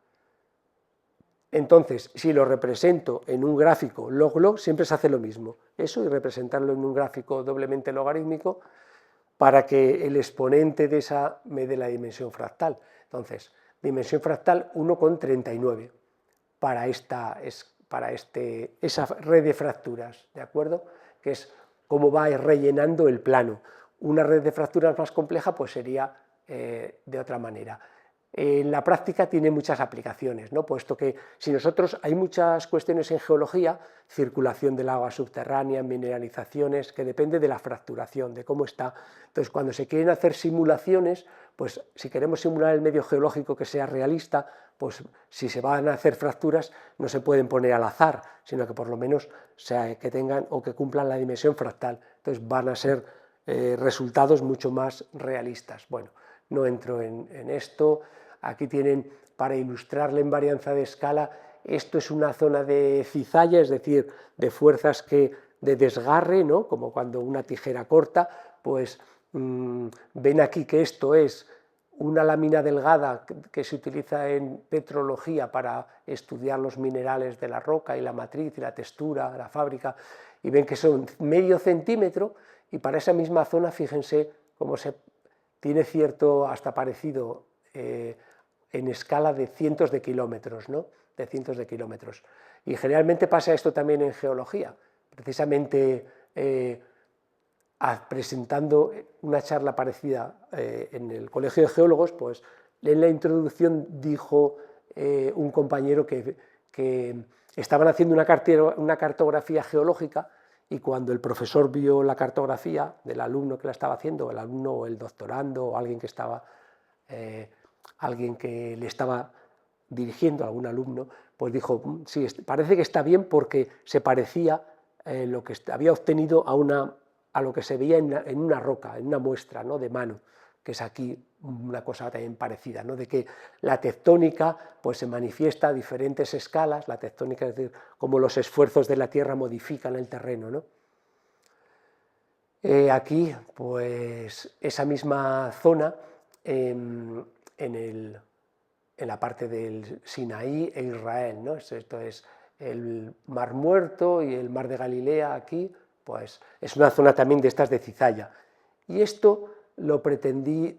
Entonces, si lo represento en un gráfico log-log, siempre se hace lo mismo. Eso y representarlo en un gráfico doblemente logarítmico para que el exponente de esa me dé la dimensión fractal. Entonces, dimensión fractal 1,39 para esa red de fracturas, ¿de acuerdo? Que es cómo va rellenando el plano. Una red de fracturas más compleja pues sería de otra manera. En la práctica tiene muchas aplicaciones, ¿no? Puesto que si nosotros hay muchas cuestiones en geología, circulación del agua subterránea, mineralizaciones, que depende de la fracturación, de cómo está. Entonces, cuando se quieren hacer simulaciones, pues si queremos simular el medio geológico que sea realista, pues si se van a hacer fracturas no se pueden poner al azar, sino que por lo menos que tengan o que cumplan la dimensión fractal. Entonces van a ser resultados mucho más realistas. Bueno, no entro en esto. Aquí tienen, para ilustrar la invarianza de escala, esto es una zona de cizalla, es decir, de fuerzas de desgarre, ¿no? Como cuando una tijera corta, pues ven aquí que esto es una lámina delgada que se utiliza en petrología para estudiar los minerales de la roca y la matriz y la textura, la fábrica, y ven que son medio centímetro, y para esa misma zona, fíjense cómo tiene cierto, hasta parecido, en escala de cientos de kilómetros, ¿no? De cientos de kilómetros. Y generalmente pasa esto también en geología. Precisamente presentando una charla parecida en el Colegio de Geólogos, pues en la introducción dijo un compañero que estaban haciendo una cartografía geológica, y cuando el profesor vio la cartografía del alumno que la estaba haciendo, el alumno o el doctorando o alguien que le estaba dirigiendo, algún alumno, pues dijo, sí, parece que está bien porque se parecía lo que había obtenido a lo que se veía en una roca, en una muestra, ¿no? De mano, que es aquí una cosa también parecida, ¿no? De que la tectónica pues, se manifiesta a diferentes escalas, la tectónica es decir, cómo los esfuerzos de la Tierra modifican el terreno, ¿no? Aquí, pues, esa misma zona, en la parte del Sinaí e Israel, ¿no? Esto es el Mar Muerto y el Mar de Galilea aquí, pues es una zona también de estas de cizalla. Y esto lo pretendía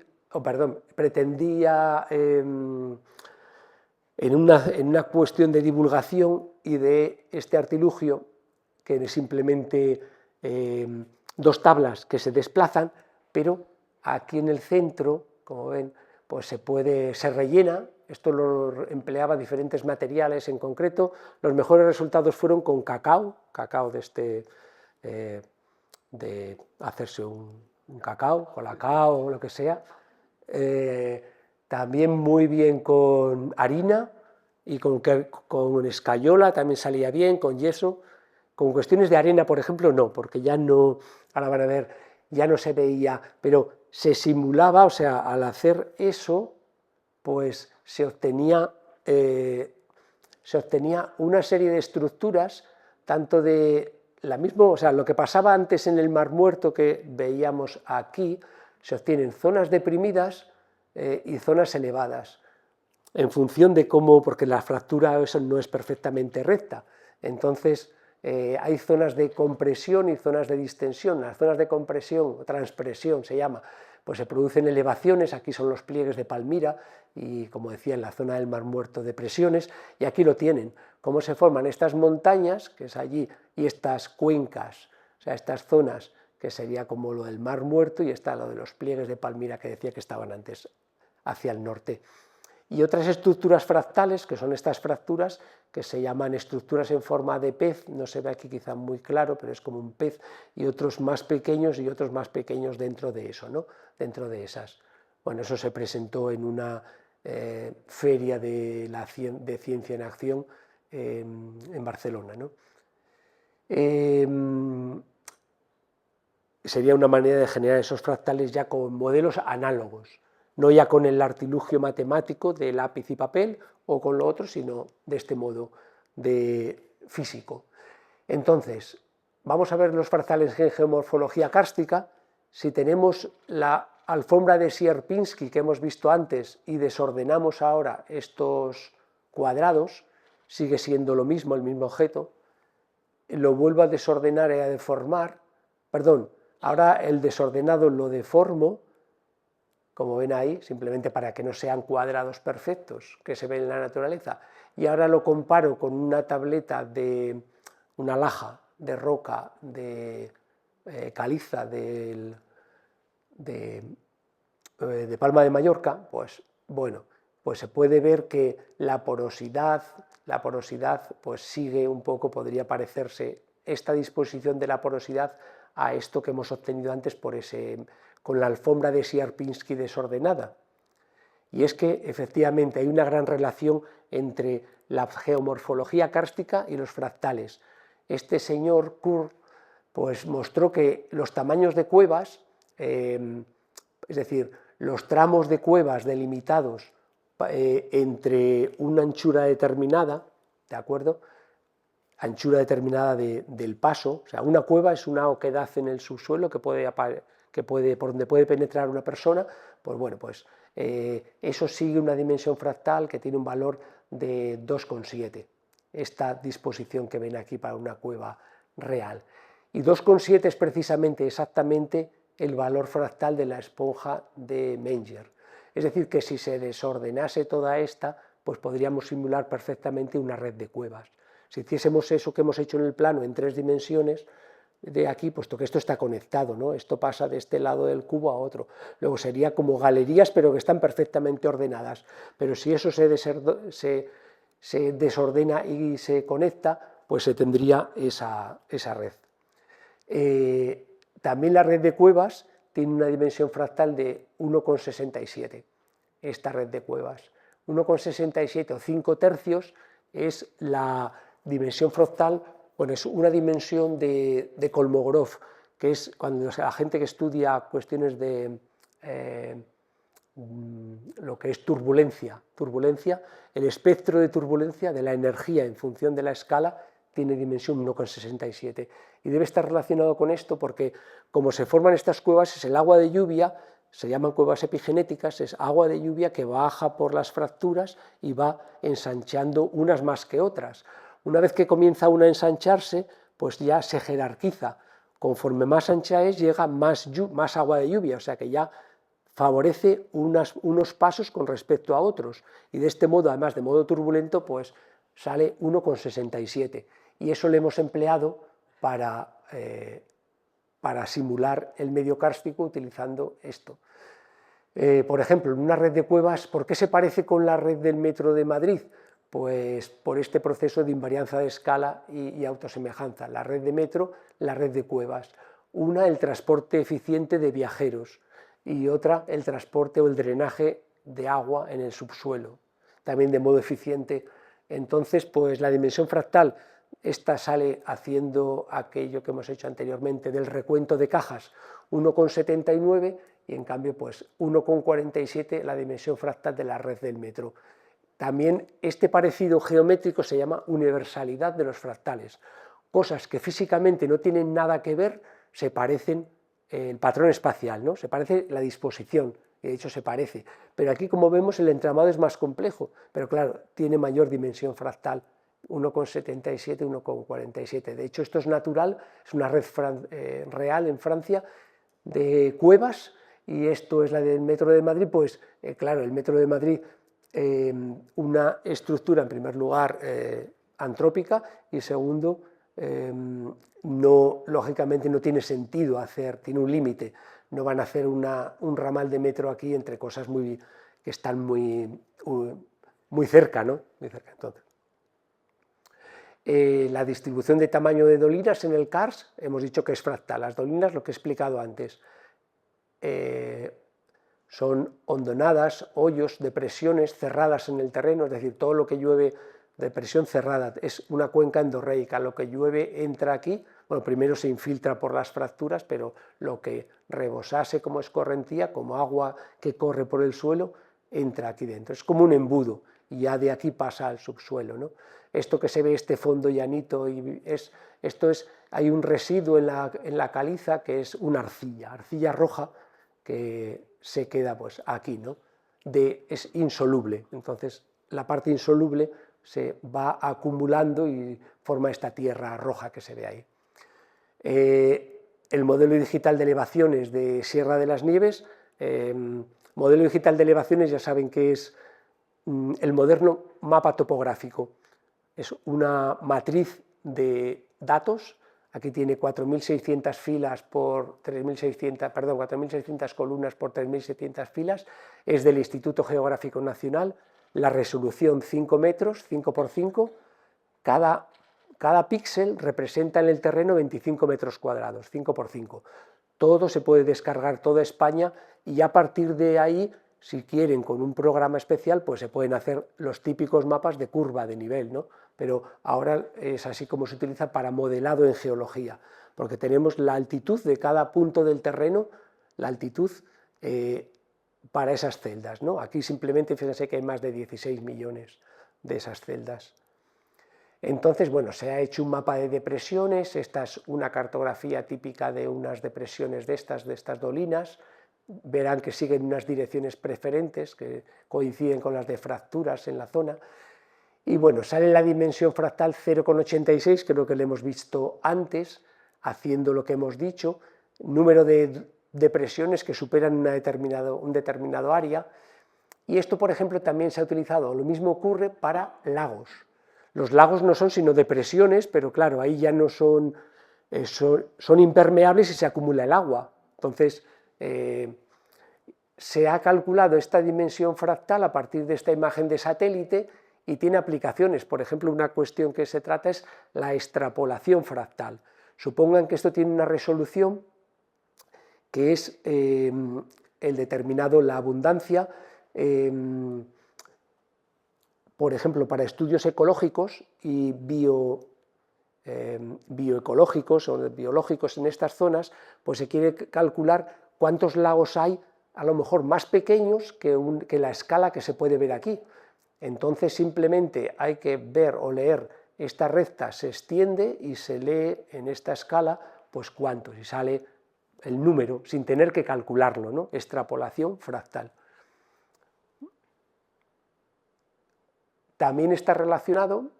en una cuestión de divulgación y de este artilugio, que es simplemente dos tablas que se desplazan, pero aquí en el centro, como ven, pues se rellena. Esto lo empleaba diferentes materiales en concreto. Los mejores resultados fueron con cacao de hacerse un cacao, colacao, lo que sea. También muy bien con harina y con escayola también salía bien, con yeso. Con cuestiones de arena, por ejemplo, no, porque ya no, ahora van a ver, ya no se veía, pero se simulaba, o sea, al hacer eso, pues se obtenía una serie de estructuras, tanto de la misma, o sea, lo que pasaba antes en el Mar Muerto que veíamos aquí, se obtienen zonas deprimidas y zonas elevadas, en función de cómo, porque la fractura eso no es perfectamente recta, entonces hay zonas de compresión y zonas de distensión. Las zonas de compresión o transpresión se llama, pues se producen elevaciones, aquí son los pliegues de Palmira y, como decía, en la zona del Mar Muerto, depresiones, y aquí lo tienen, cómo se forman estas montañas, que es allí, y estas cuencas, o sea, estas zonas, que sería como lo del Mar Muerto, y está lo de los pliegues de Palmira que decía que estaban antes hacia el norte. Y otras estructuras fractales, que son estas fracturas, que se llaman estructuras en forma de pez, no se ve aquí quizá muy claro, pero es como un pez, y otros más pequeños y otros más pequeños dentro de eso, ¿no? Dentro de esas. Bueno, eso se presentó en una feria de ciencia en acción en Barcelona, ¿no? Sería una manera de generar esos fractales ya con modelos análogos, no ya con el artilugio matemático de lápiz y papel o con lo otro, sino de este modo de físico. Entonces, vamos a ver los fractales en geomorfología kárstica. Si tenemos la alfombra de Sierpinski que hemos visto antes y desordenamos ahora estos cuadrados, sigue siendo lo mismo, el mismo objeto, lo vuelvo a desordenar y a deformar, perdón, ahora el desordenado lo deformo, como ven ahí, simplemente para que no sean cuadrados perfectos que se ven en la naturaleza, y ahora lo comparo con una tableta de una laja de roca de caliza de Palma de Mallorca, pues bueno, pues se puede ver que la porosidad pues sigue un poco, podría parecerse esta disposición de la porosidad a esto que hemos obtenido antes con la alfombra de Sierpinski desordenada. Y es que efectivamente hay una gran relación entre la geomorfología kárstica y los fractales. Este señor Kurr pues mostró que los tamaños de cuevas, es decir, los tramos de cuevas delimitados entre una anchura determinada, ¿de acuerdo? Anchura determinada del paso, o sea, una cueva es una oquedad en el subsuelo por donde puede penetrar una persona, pues bueno, pues eso sigue una dimensión fractal que tiene un valor de 2,7, esta disposición que ven aquí para una cueva real. Y 2,7 es precisamente exactamente el valor fractal de la esponja de Menger. Es decir, que si se desordenase toda esta, pues podríamos simular perfectamente una red de cuevas. Si hiciésemos eso que hemos hecho en el plano en 3 dimensiones, de aquí, puesto que esto está conectado, ¿no? Esto pasa de este lado del cubo a otro. Luego sería como galerías, pero que están perfectamente ordenadas. Pero si eso se desordena y se conecta, pues se tendría esa red. También la red de cuevas tiene una dimensión fractal de 1,67, esta red de cuevas. 1,67 o 5 tercios es la dimensión fractal, bueno, es una dimensión de Kolmogorov, que es cuando la gente que estudia cuestiones de lo que es turbulencia, el espectro de turbulencia de la energía en función de la escala tiene dimensión 1,67 y debe estar relacionado con esto porque como se forman estas cuevas es el agua de lluvia, se llaman cuevas epigenéticas, es agua de lluvia que baja por las fracturas y va ensanchando unas más que otras. Una vez que comienza una a ensancharse, pues ya se jerarquiza. Conforme más ancha es, llega más agua de lluvia, o sea que ya favorece unos pasos con respecto a otros. Y de este modo, además de modo turbulento, pues sale 1,67. Y eso lo hemos empleado para simular el medio kárstico utilizando esto. Por ejemplo, en una red de cuevas, ¿por qué se parece con la red del metro de Madrid? Pues por este proceso de invarianza de escala y autosemejanza, la red de metro, la red de cuevas. Una, el transporte eficiente de viajeros, y otra, el transporte o el drenaje de agua en el subsuelo, también de modo eficiente. Entonces, pues la dimensión fractal, esta sale haciendo aquello que hemos hecho anteriormente del recuento de cajas, 1,79, y en cambio pues 1,47 la dimensión fractal de la red del metro. También este parecido geométrico se llama universalidad de los fractales. Cosas que físicamente no tienen nada que ver se parecen, el patrón espacial, ¿no? Se parece la disposición, de hecho se parece. Pero aquí, como vemos, el entramado es más complejo, pero claro, tiene mayor dimensión fractal, 1,77, 1,47. De hecho, esto es natural, es una red real en Francia de cuevas, y esto es la del Metro de Madrid. Pues claro, el Metro de Madrid, una estructura en primer lugar antrópica, y segundo, lógicamente no tiene sentido hacer, tiene un límite, no van a hacer un ramal de metro aquí entre cosas que están muy cerca, ¿no? Muy cerca. Entonces, la distribución de tamaño de dolinas en el CARS, hemos dicho que es fractal. Las dolinas, lo que he explicado antes, son hondonadas, hoyos, depresiones cerradas en el terreno, es decir, todo lo que llueve, depresión cerrada, es una cuenca endorreica. Lo que llueve entra aquí, bueno, primero se infiltra por las fracturas, pero lo que rebosase como escorrentía, como agua que corre por el suelo, entra aquí dentro. Es como un embudo, y ya de aquí pasa al subsuelo, ¿no? Esto que se ve, este fondo llanito, hay un residuo en la caliza que es una arcilla roja, que se queda pues aquí, ¿no? Es insoluble. Entonces la parte insoluble se va acumulando y forma esta tierra roja que se ve ahí. El modelo digital de elevaciones de Sierra de las Nieves, modelo digital de elevaciones, ya saben que es el moderno mapa topográfico. Es una matriz de datos. Aquí tiene 4.600 filas por 3.600, perdón, 4.600 columnas por 3.600 filas. Es del Instituto Geográfico Nacional. La resolución 5 metros, 5 por 5. Cada píxel representa en el terreno 25 metros cuadrados, 5 por 5. Todo se puede descargar, toda España, y a partir de ahí, si quieren, con un programa especial, pues se pueden hacer los típicos mapas de curva, de nivel, ¿no? Pero ahora es así como se utiliza para modelado en geología, porque tenemos la altitud de cada punto del terreno, la altitud para esas celdas, ¿no? Aquí simplemente, fíjense que hay más de 16 millones de esas celdas. Entonces, bueno, se ha hecho un mapa de depresiones. Esta es una cartografía típica de unas depresiones de estas dolinas. Verán que siguen unas direcciones preferentes que coinciden con las de fracturas en la zona. Y bueno, sale la dimensión fractal 0,86, creo que lo hemos visto antes, haciendo lo que hemos dicho, número de depresiones que superan un determinado área. Y esto, por ejemplo, también se ha utilizado, lo mismo ocurre para lagos. Los lagos no son sino depresiones, pero claro, ahí ya no son impermeables y se acumula el agua. Entonces, se ha calculado esta dimensión fractal a partir de esta imagen de satélite y tiene aplicaciones. Por ejemplo, una cuestión que se trata es la extrapolación fractal. Supongan que esto tiene una resolución que es la abundancia, por ejemplo, para estudios ecológicos y bioecológicos o biológicos en estas zonas, pues se quiere calcular cuántos lagos hay, a lo mejor más pequeños que la escala que se puede ver aquí. Entonces simplemente hay que ver o leer esta recta, se extiende y se lee en esta escala pues cuántos, y sale el número sin tener que calcularlo, ¿no? Extrapolación fractal. También está relacionado,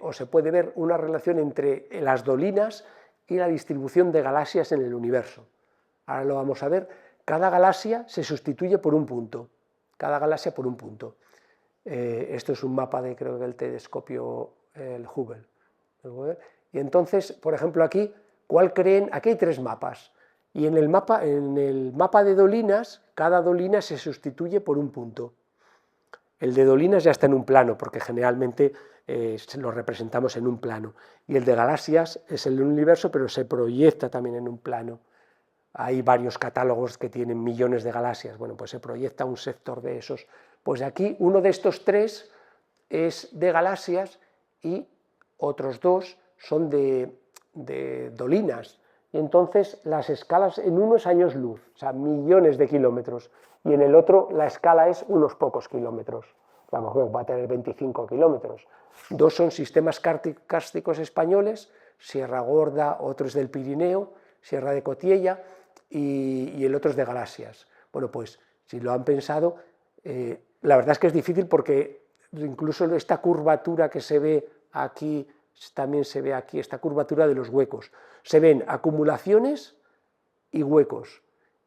o se puede ver una relación entre las dolinas y la distribución de galaxias en el universo. Ahora lo vamos a ver. Cada galaxia se sustituye por un punto. Cada galaxia por un punto. Esto es un mapa de, creo que el telescopio, el Hubble. Y entonces, por ejemplo, aquí, ¿cuál creen? Aquí hay 3 mapas. Y en el mapa de dolinas, cada dolina se sustituye por un punto. El de dolinas ya está en un plano, porque generalmente lo representamos en un plano. Y el de galaxias es el universo, pero se proyecta también en un plano. Hay varios catálogos que tienen millones de galaxias, bueno, pues se proyecta un sector de esos. Pues aquí uno de estos tres es de galaxias y otros dos son de dolinas. Y entonces las escalas en uno es años luz, o sea, millones de kilómetros, y en el otro la escala es unos pocos kilómetros. A lo mejor va a tener 25 kilómetros. Dos son sistemas kársticos españoles, Sierra Gorda, otro es del Pirineo, Sierra de Cotiella, y el otro es de galaxias. Bueno, pues si lo han pensado, la verdad es que es difícil porque incluso esta curvatura que se ve aquí, también se ve aquí, esta curvatura de los huecos. Se ven acumulaciones y huecos,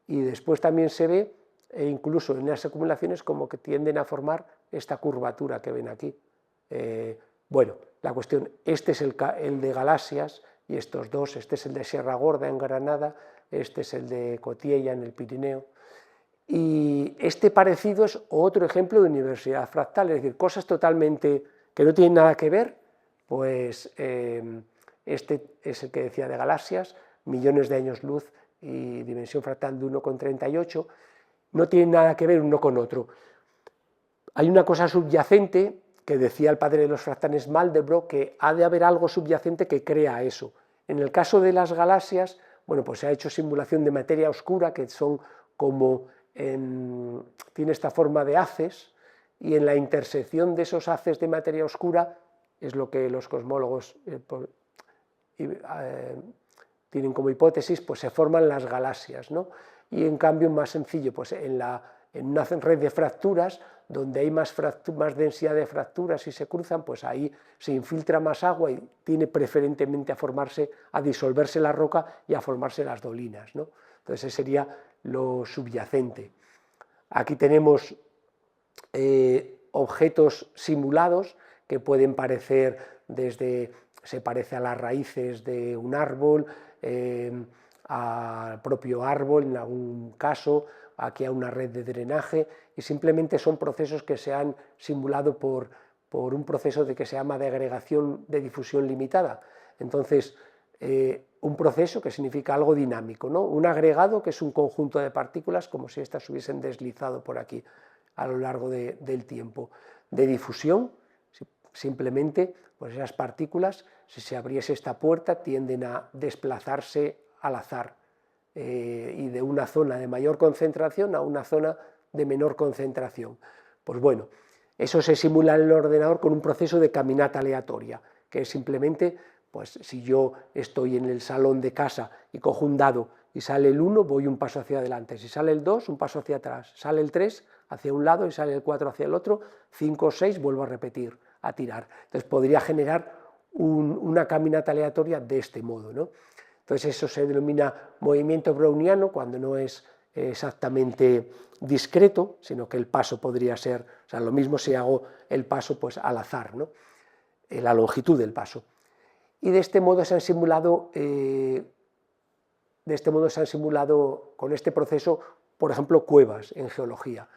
y después también se ve, incluso en las acumulaciones, como que tienden a formar esta curvatura que ven aquí. Bueno, la cuestión, este es el de galaxias, y estos dos, este es el de Sierra Gorda en Granada, este es el de Cotiella en el Pirineo, y este parecido es otro ejemplo de universidad fractal, es decir, cosas totalmente que no tienen nada que ver, pues este es el que decía de galaxias, millones de años luz y dimensión fractal de 1,38, no tienen nada que ver uno con otro. Hay una cosa subyacente que decía el padre de los fractales Mandelbrot, que ha de haber algo subyacente que crea eso. En el caso de las galaxias, bueno, pues se ha hecho simulación de materia oscura, que son como, tiene esta forma de haces, y en la intersección de esos haces de materia oscura, es lo que los cosmólogos tienen como hipótesis, pues se forman las galaxias, ¿no? Y en cambio, más sencillo, pues en una red de fracturas, donde hay más densidad de fracturas y se cruzan, pues ahí se infiltra más agua y tiene preferentemente a disolverse la roca y a formarse las dolinas, ¿no? Entonces ese sería lo subyacente. Aquí tenemos objetos simulados que pueden parecer se parece a las raíces de un árbol, al propio árbol en algún caso, aquí a una red de drenaje, y simplemente son procesos que se han simulado por un proceso que se llama de agregación de difusión limitada. Entonces, un proceso que significa algo dinámico, ¿no? Un agregado que es un conjunto de partículas como si éstas hubiesen deslizado por aquí a lo largo del tiempo. De difusión, simplemente, pues esas partículas, si se abriese esta puerta, tienden a desplazarse al azar, y de una zona de mayor concentración a una zona de menor concentración. Pues bueno, eso se simula en el ordenador con un proceso de caminata aleatoria, que es simplemente, pues si yo estoy en el salón de casa y cojo un dado y sale el 1, voy un paso hacia adelante, si sale el 2, un paso hacia atrás, sale el 3 hacia un lado y sale el 4 hacia el otro, 5 o 6, vuelvo a repetir, a tirar. Entonces podría generar una caminata aleatoria de este modo, ¿no? Entonces eso se denomina movimiento browniano cuando no es exactamente discreto, sino que el paso podría ser, o sea, lo mismo si hago el paso pues al azar, ¿no? La longitud del paso. Y de este modo se han simulado, con este proceso, por ejemplo, cuevas en geología.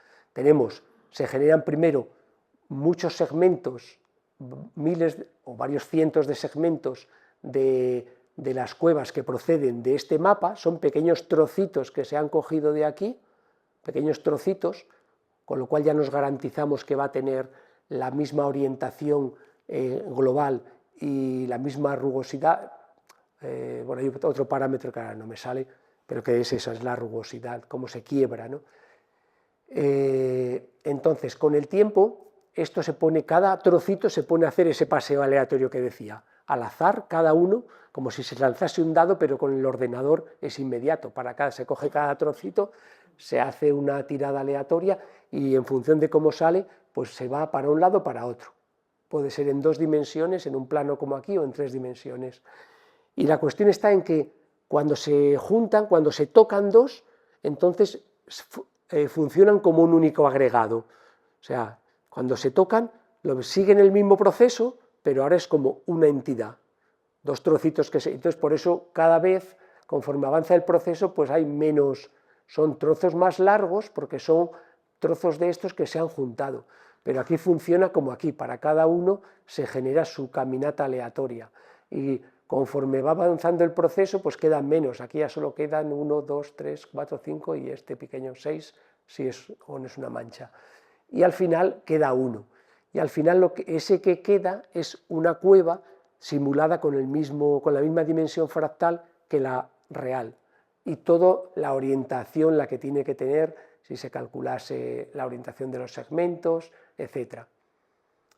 Se generan primero muchos segmentos, miles o varios cientos de segmentos de las cuevas que proceden de este mapa, son pequeños trocitos que se han cogido de aquí, pequeños trocitos, con lo cual ya nos garantizamos que va a tener la misma orientación global y la misma rugosidad. Bueno, hay otro parámetro que ahora no me sale, pero que es esa, es la rugosidad, cómo se quiebra, ¿no? Entonces, con el tiempo, cada trocito se pone a hacer ese paseo aleatorio que decía, al azar, cada uno, como si se lanzase un dado, pero con el ordenador es inmediato. Se coge cada trocito, se hace una tirada aleatoria y en función de cómo sale, pues se va para un lado o para otro. Puede ser en 2 dimensiones, en un plano como aquí, o en 3 dimensiones. Y la cuestión está en que cuando se juntan, cuando se tocan dos, entonces funcionan como un único agregado. O sea, cuando se tocan, siguen el mismo proceso, pero ahora es como una entidad. Dos trocitos entonces por eso cada vez, conforme avanza el proceso, pues hay menos, son trozos más largos porque son trozos de estos que se han juntado. pero aquí funciona como aquí, para cada uno se genera su caminata aleatoria y conforme va avanzando el proceso pues quedan menos, aquí ya solo quedan 1, 2, 3, 4, 5 y este pequeño 6 si es o no es una mancha. Y al final queda 1. Y al final ese que queda es una cueva simulada con la misma dimensión fractal que la real. Y toda la orientación, la que tiene que tener, si se calculase la orientación de los segmentos, etc.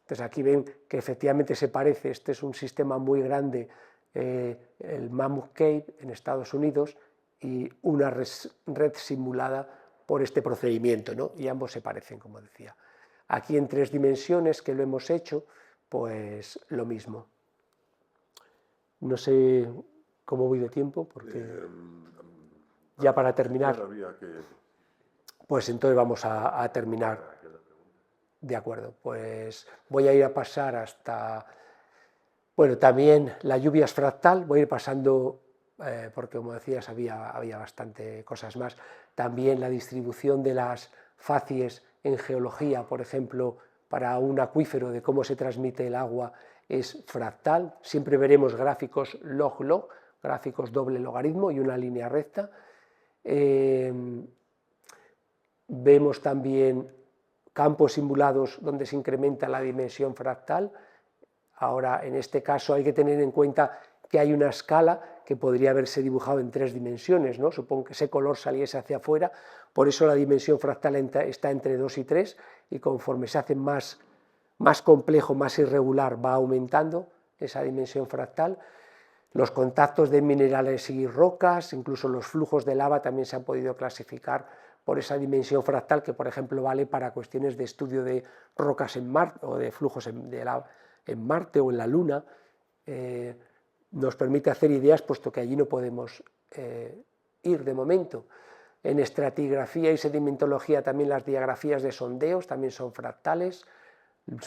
Entonces aquí ven que efectivamente se parece, este es un sistema muy grande, el Mammoth Cave en Estados Unidos, y una red simulada por este procedimiento, ¿no? Y ambos se parecen, como decía. Aquí en 3 dimensiones que lo hemos hecho, pues lo mismo. No sé cómo voy de tiempo, porque ya para terminar, pues entonces vamos a terminar. De acuerdo, pues voy a ir a pasar hasta, bueno, también la lluvia es fractal, voy a ir pasando, porque como decías había bastante cosas más, también la distribución de las facies en geología, por ejemplo, para un acuífero de cómo se transmite el agua es fractal, siempre veremos gráficos log-log, gráficos doble logaritmo y una línea recta. Vemos también campos simulados donde se incrementa la dimensión fractal. Ahora, en este caso hay que tener en cuenta que hay una escala que podría haberse dibujado en 3 dimensiones, ¿no? Supongo que ese color saliese hacia afuera, por eso la dimensión fractal está entre 2 y 3, y conforme se hace más complejo, más irregular, va aumentando esa dimensión fractal. Los contactos de minerales y rocas, incluso los flujos de lava también se han podido clasificar por esa dimensión fractal, que por ejemplo vale para cuestiones de estudio de rocas en Marte o de flujos de lava en Marte o en la Luna. Nos permite hacer ideas, puesto que allí no podemos ir de momento. En estratigrafía y sedimentología también las diagrafías de sondeos también son fractales.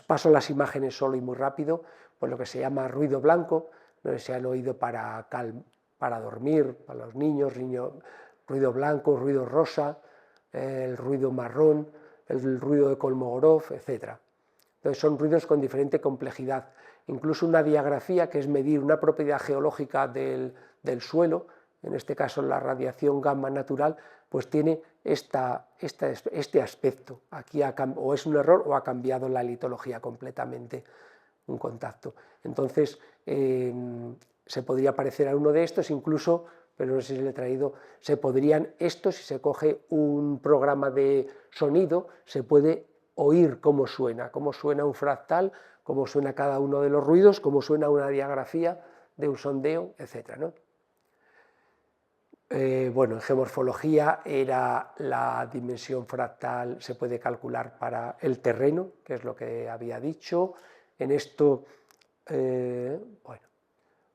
Paso las imágenes solo y muy rápido, pues lo que se llama ruido blanco, no se han oído para dormir, para los niños, ruido blanco, ruido rosa, el ruido marrón, el ruido de Kolmogorov, etc. Entonces son ruidos con diferente complejidad. Incluso una diagrafía, que es medir una propiedad geológica del suelo, en este caso la radiación gamma natural, pues tiene este aspecto. Aquí o es un error o ha cambiado la litología completamente un contacto. Entonces se podría parecer a uno de estos, incluso, pero no sé si le he traído, se podrían estos, si se coge un programa de sonido, se puede oír cómo suena un fractal, cómo suena cada uno de los ruidos, cómo suena una diagrafía de un sondeo, etc., ¿no? Bueno, en geomorfología era la dimensión fractal, se puede calcular para el terreno, que es lo que había dicho. En esto, bueno,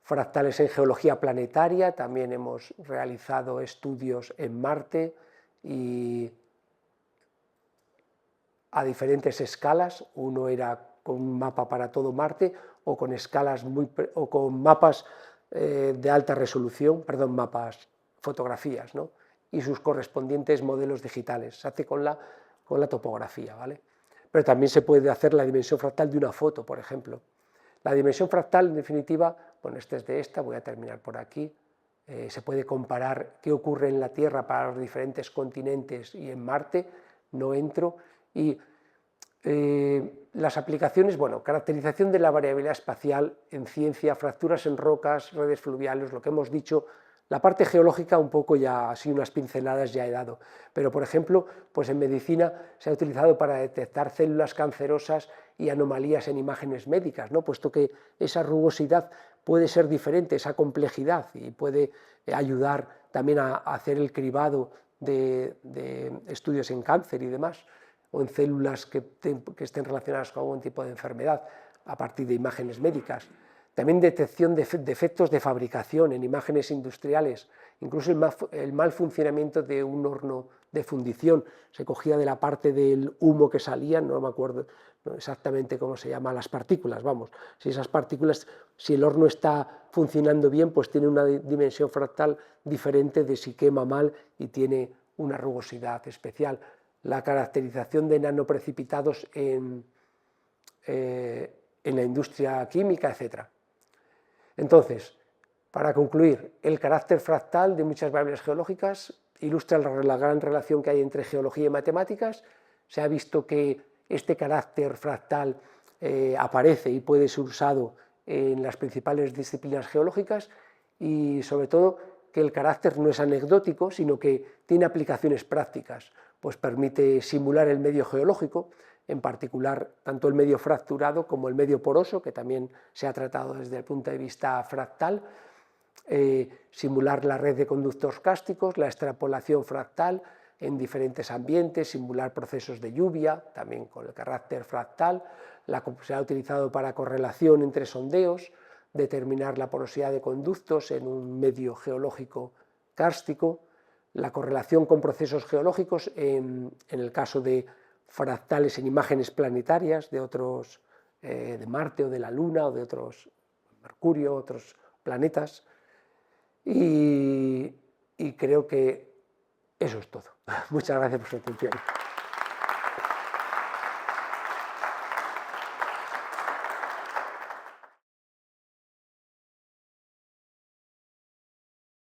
fractales en geología planetaria, también hemos realizado estudios en Marte y a diferentes escalas. Uno era con un mapa para todo Marte o con escalas o con mapas de alta resolución, perdón, fotografías, ¿no? Y sus correspondientes modelos digitales. Se hace con la topografía, ¿vale? Pero también se puede hacer la dimensión fractal de una foto, por ejemplo. La dimensión fractal, en definitiva, bueno, esta es de esta, voy a terminar por aquí. Se puede comparar qué ocurre en la Tierra para los diferentes continentes y en Marte, no entro. Y las aplicaciones, bueno, caracterización de la variabilidad espacial en ciencia, fracturas en rocas, redes fluviales, lo que hemos dicho. La parte geológica un poco ya, así unas pinceladas ya he dado, pero por ejemplo, pues en medicina se ha utilizado para detectar células cancerosas y anomalías en imágenes médicas, ¿no? Puesto que esa rugosidad puede ser diferente, esa complejidad, y puede ayudar también a hacer el cribado de estudios en cáncer y demás, o en células que estén relacionadas con algún tipo de enfermedad a partir de imágenes médicas. También detección de defectos de fabricación en imágenes industriales, incluso el mal funcionamiento de un horno de fundición. Se cogía de la parte del humo que salía, no me acuerdo exactamente cómo se llaman las partículas, vamos. Si esas partículas, si el horno está funcionando bien, pues tiene una dimensión fractal diferente de si quema mal y tiene una rugosidad especial. La caracterización de nanoprecipitados en en la industria química, etc. Entonces, para concluir, el carácter fractal de muchas variables geológicas ilustra la gran relación que hay entre geología y matemáticas. Se ha visto que este carácter fractal aparece y puede ser usado en las principales disciplinas geológicas, y sobre todo que el carácter no es anecdótico, sino que tiene aplicaciones prácticas, pues permite simular el medio geológico, en particular tanto el medio fracturado como el medio poroso, que también se ha tratado desde el punto de vista fractal, simular la red de conductos cársticos, la extrapolación fractal en diferentes ambientes, simular procesos de lluvia, también con el carácter fractal, se ha utilizado para correlación entre sondeos, determinar la porosidad de conductos en un medio geológico kárstico, la correlación con procesos geológicos en el caso de fractales en imágenes planetarias de otros, de Marte o de la Luna o de otros, Mercurio, otros planetas, y creo que eso es todo. Muchas gracias por su atención.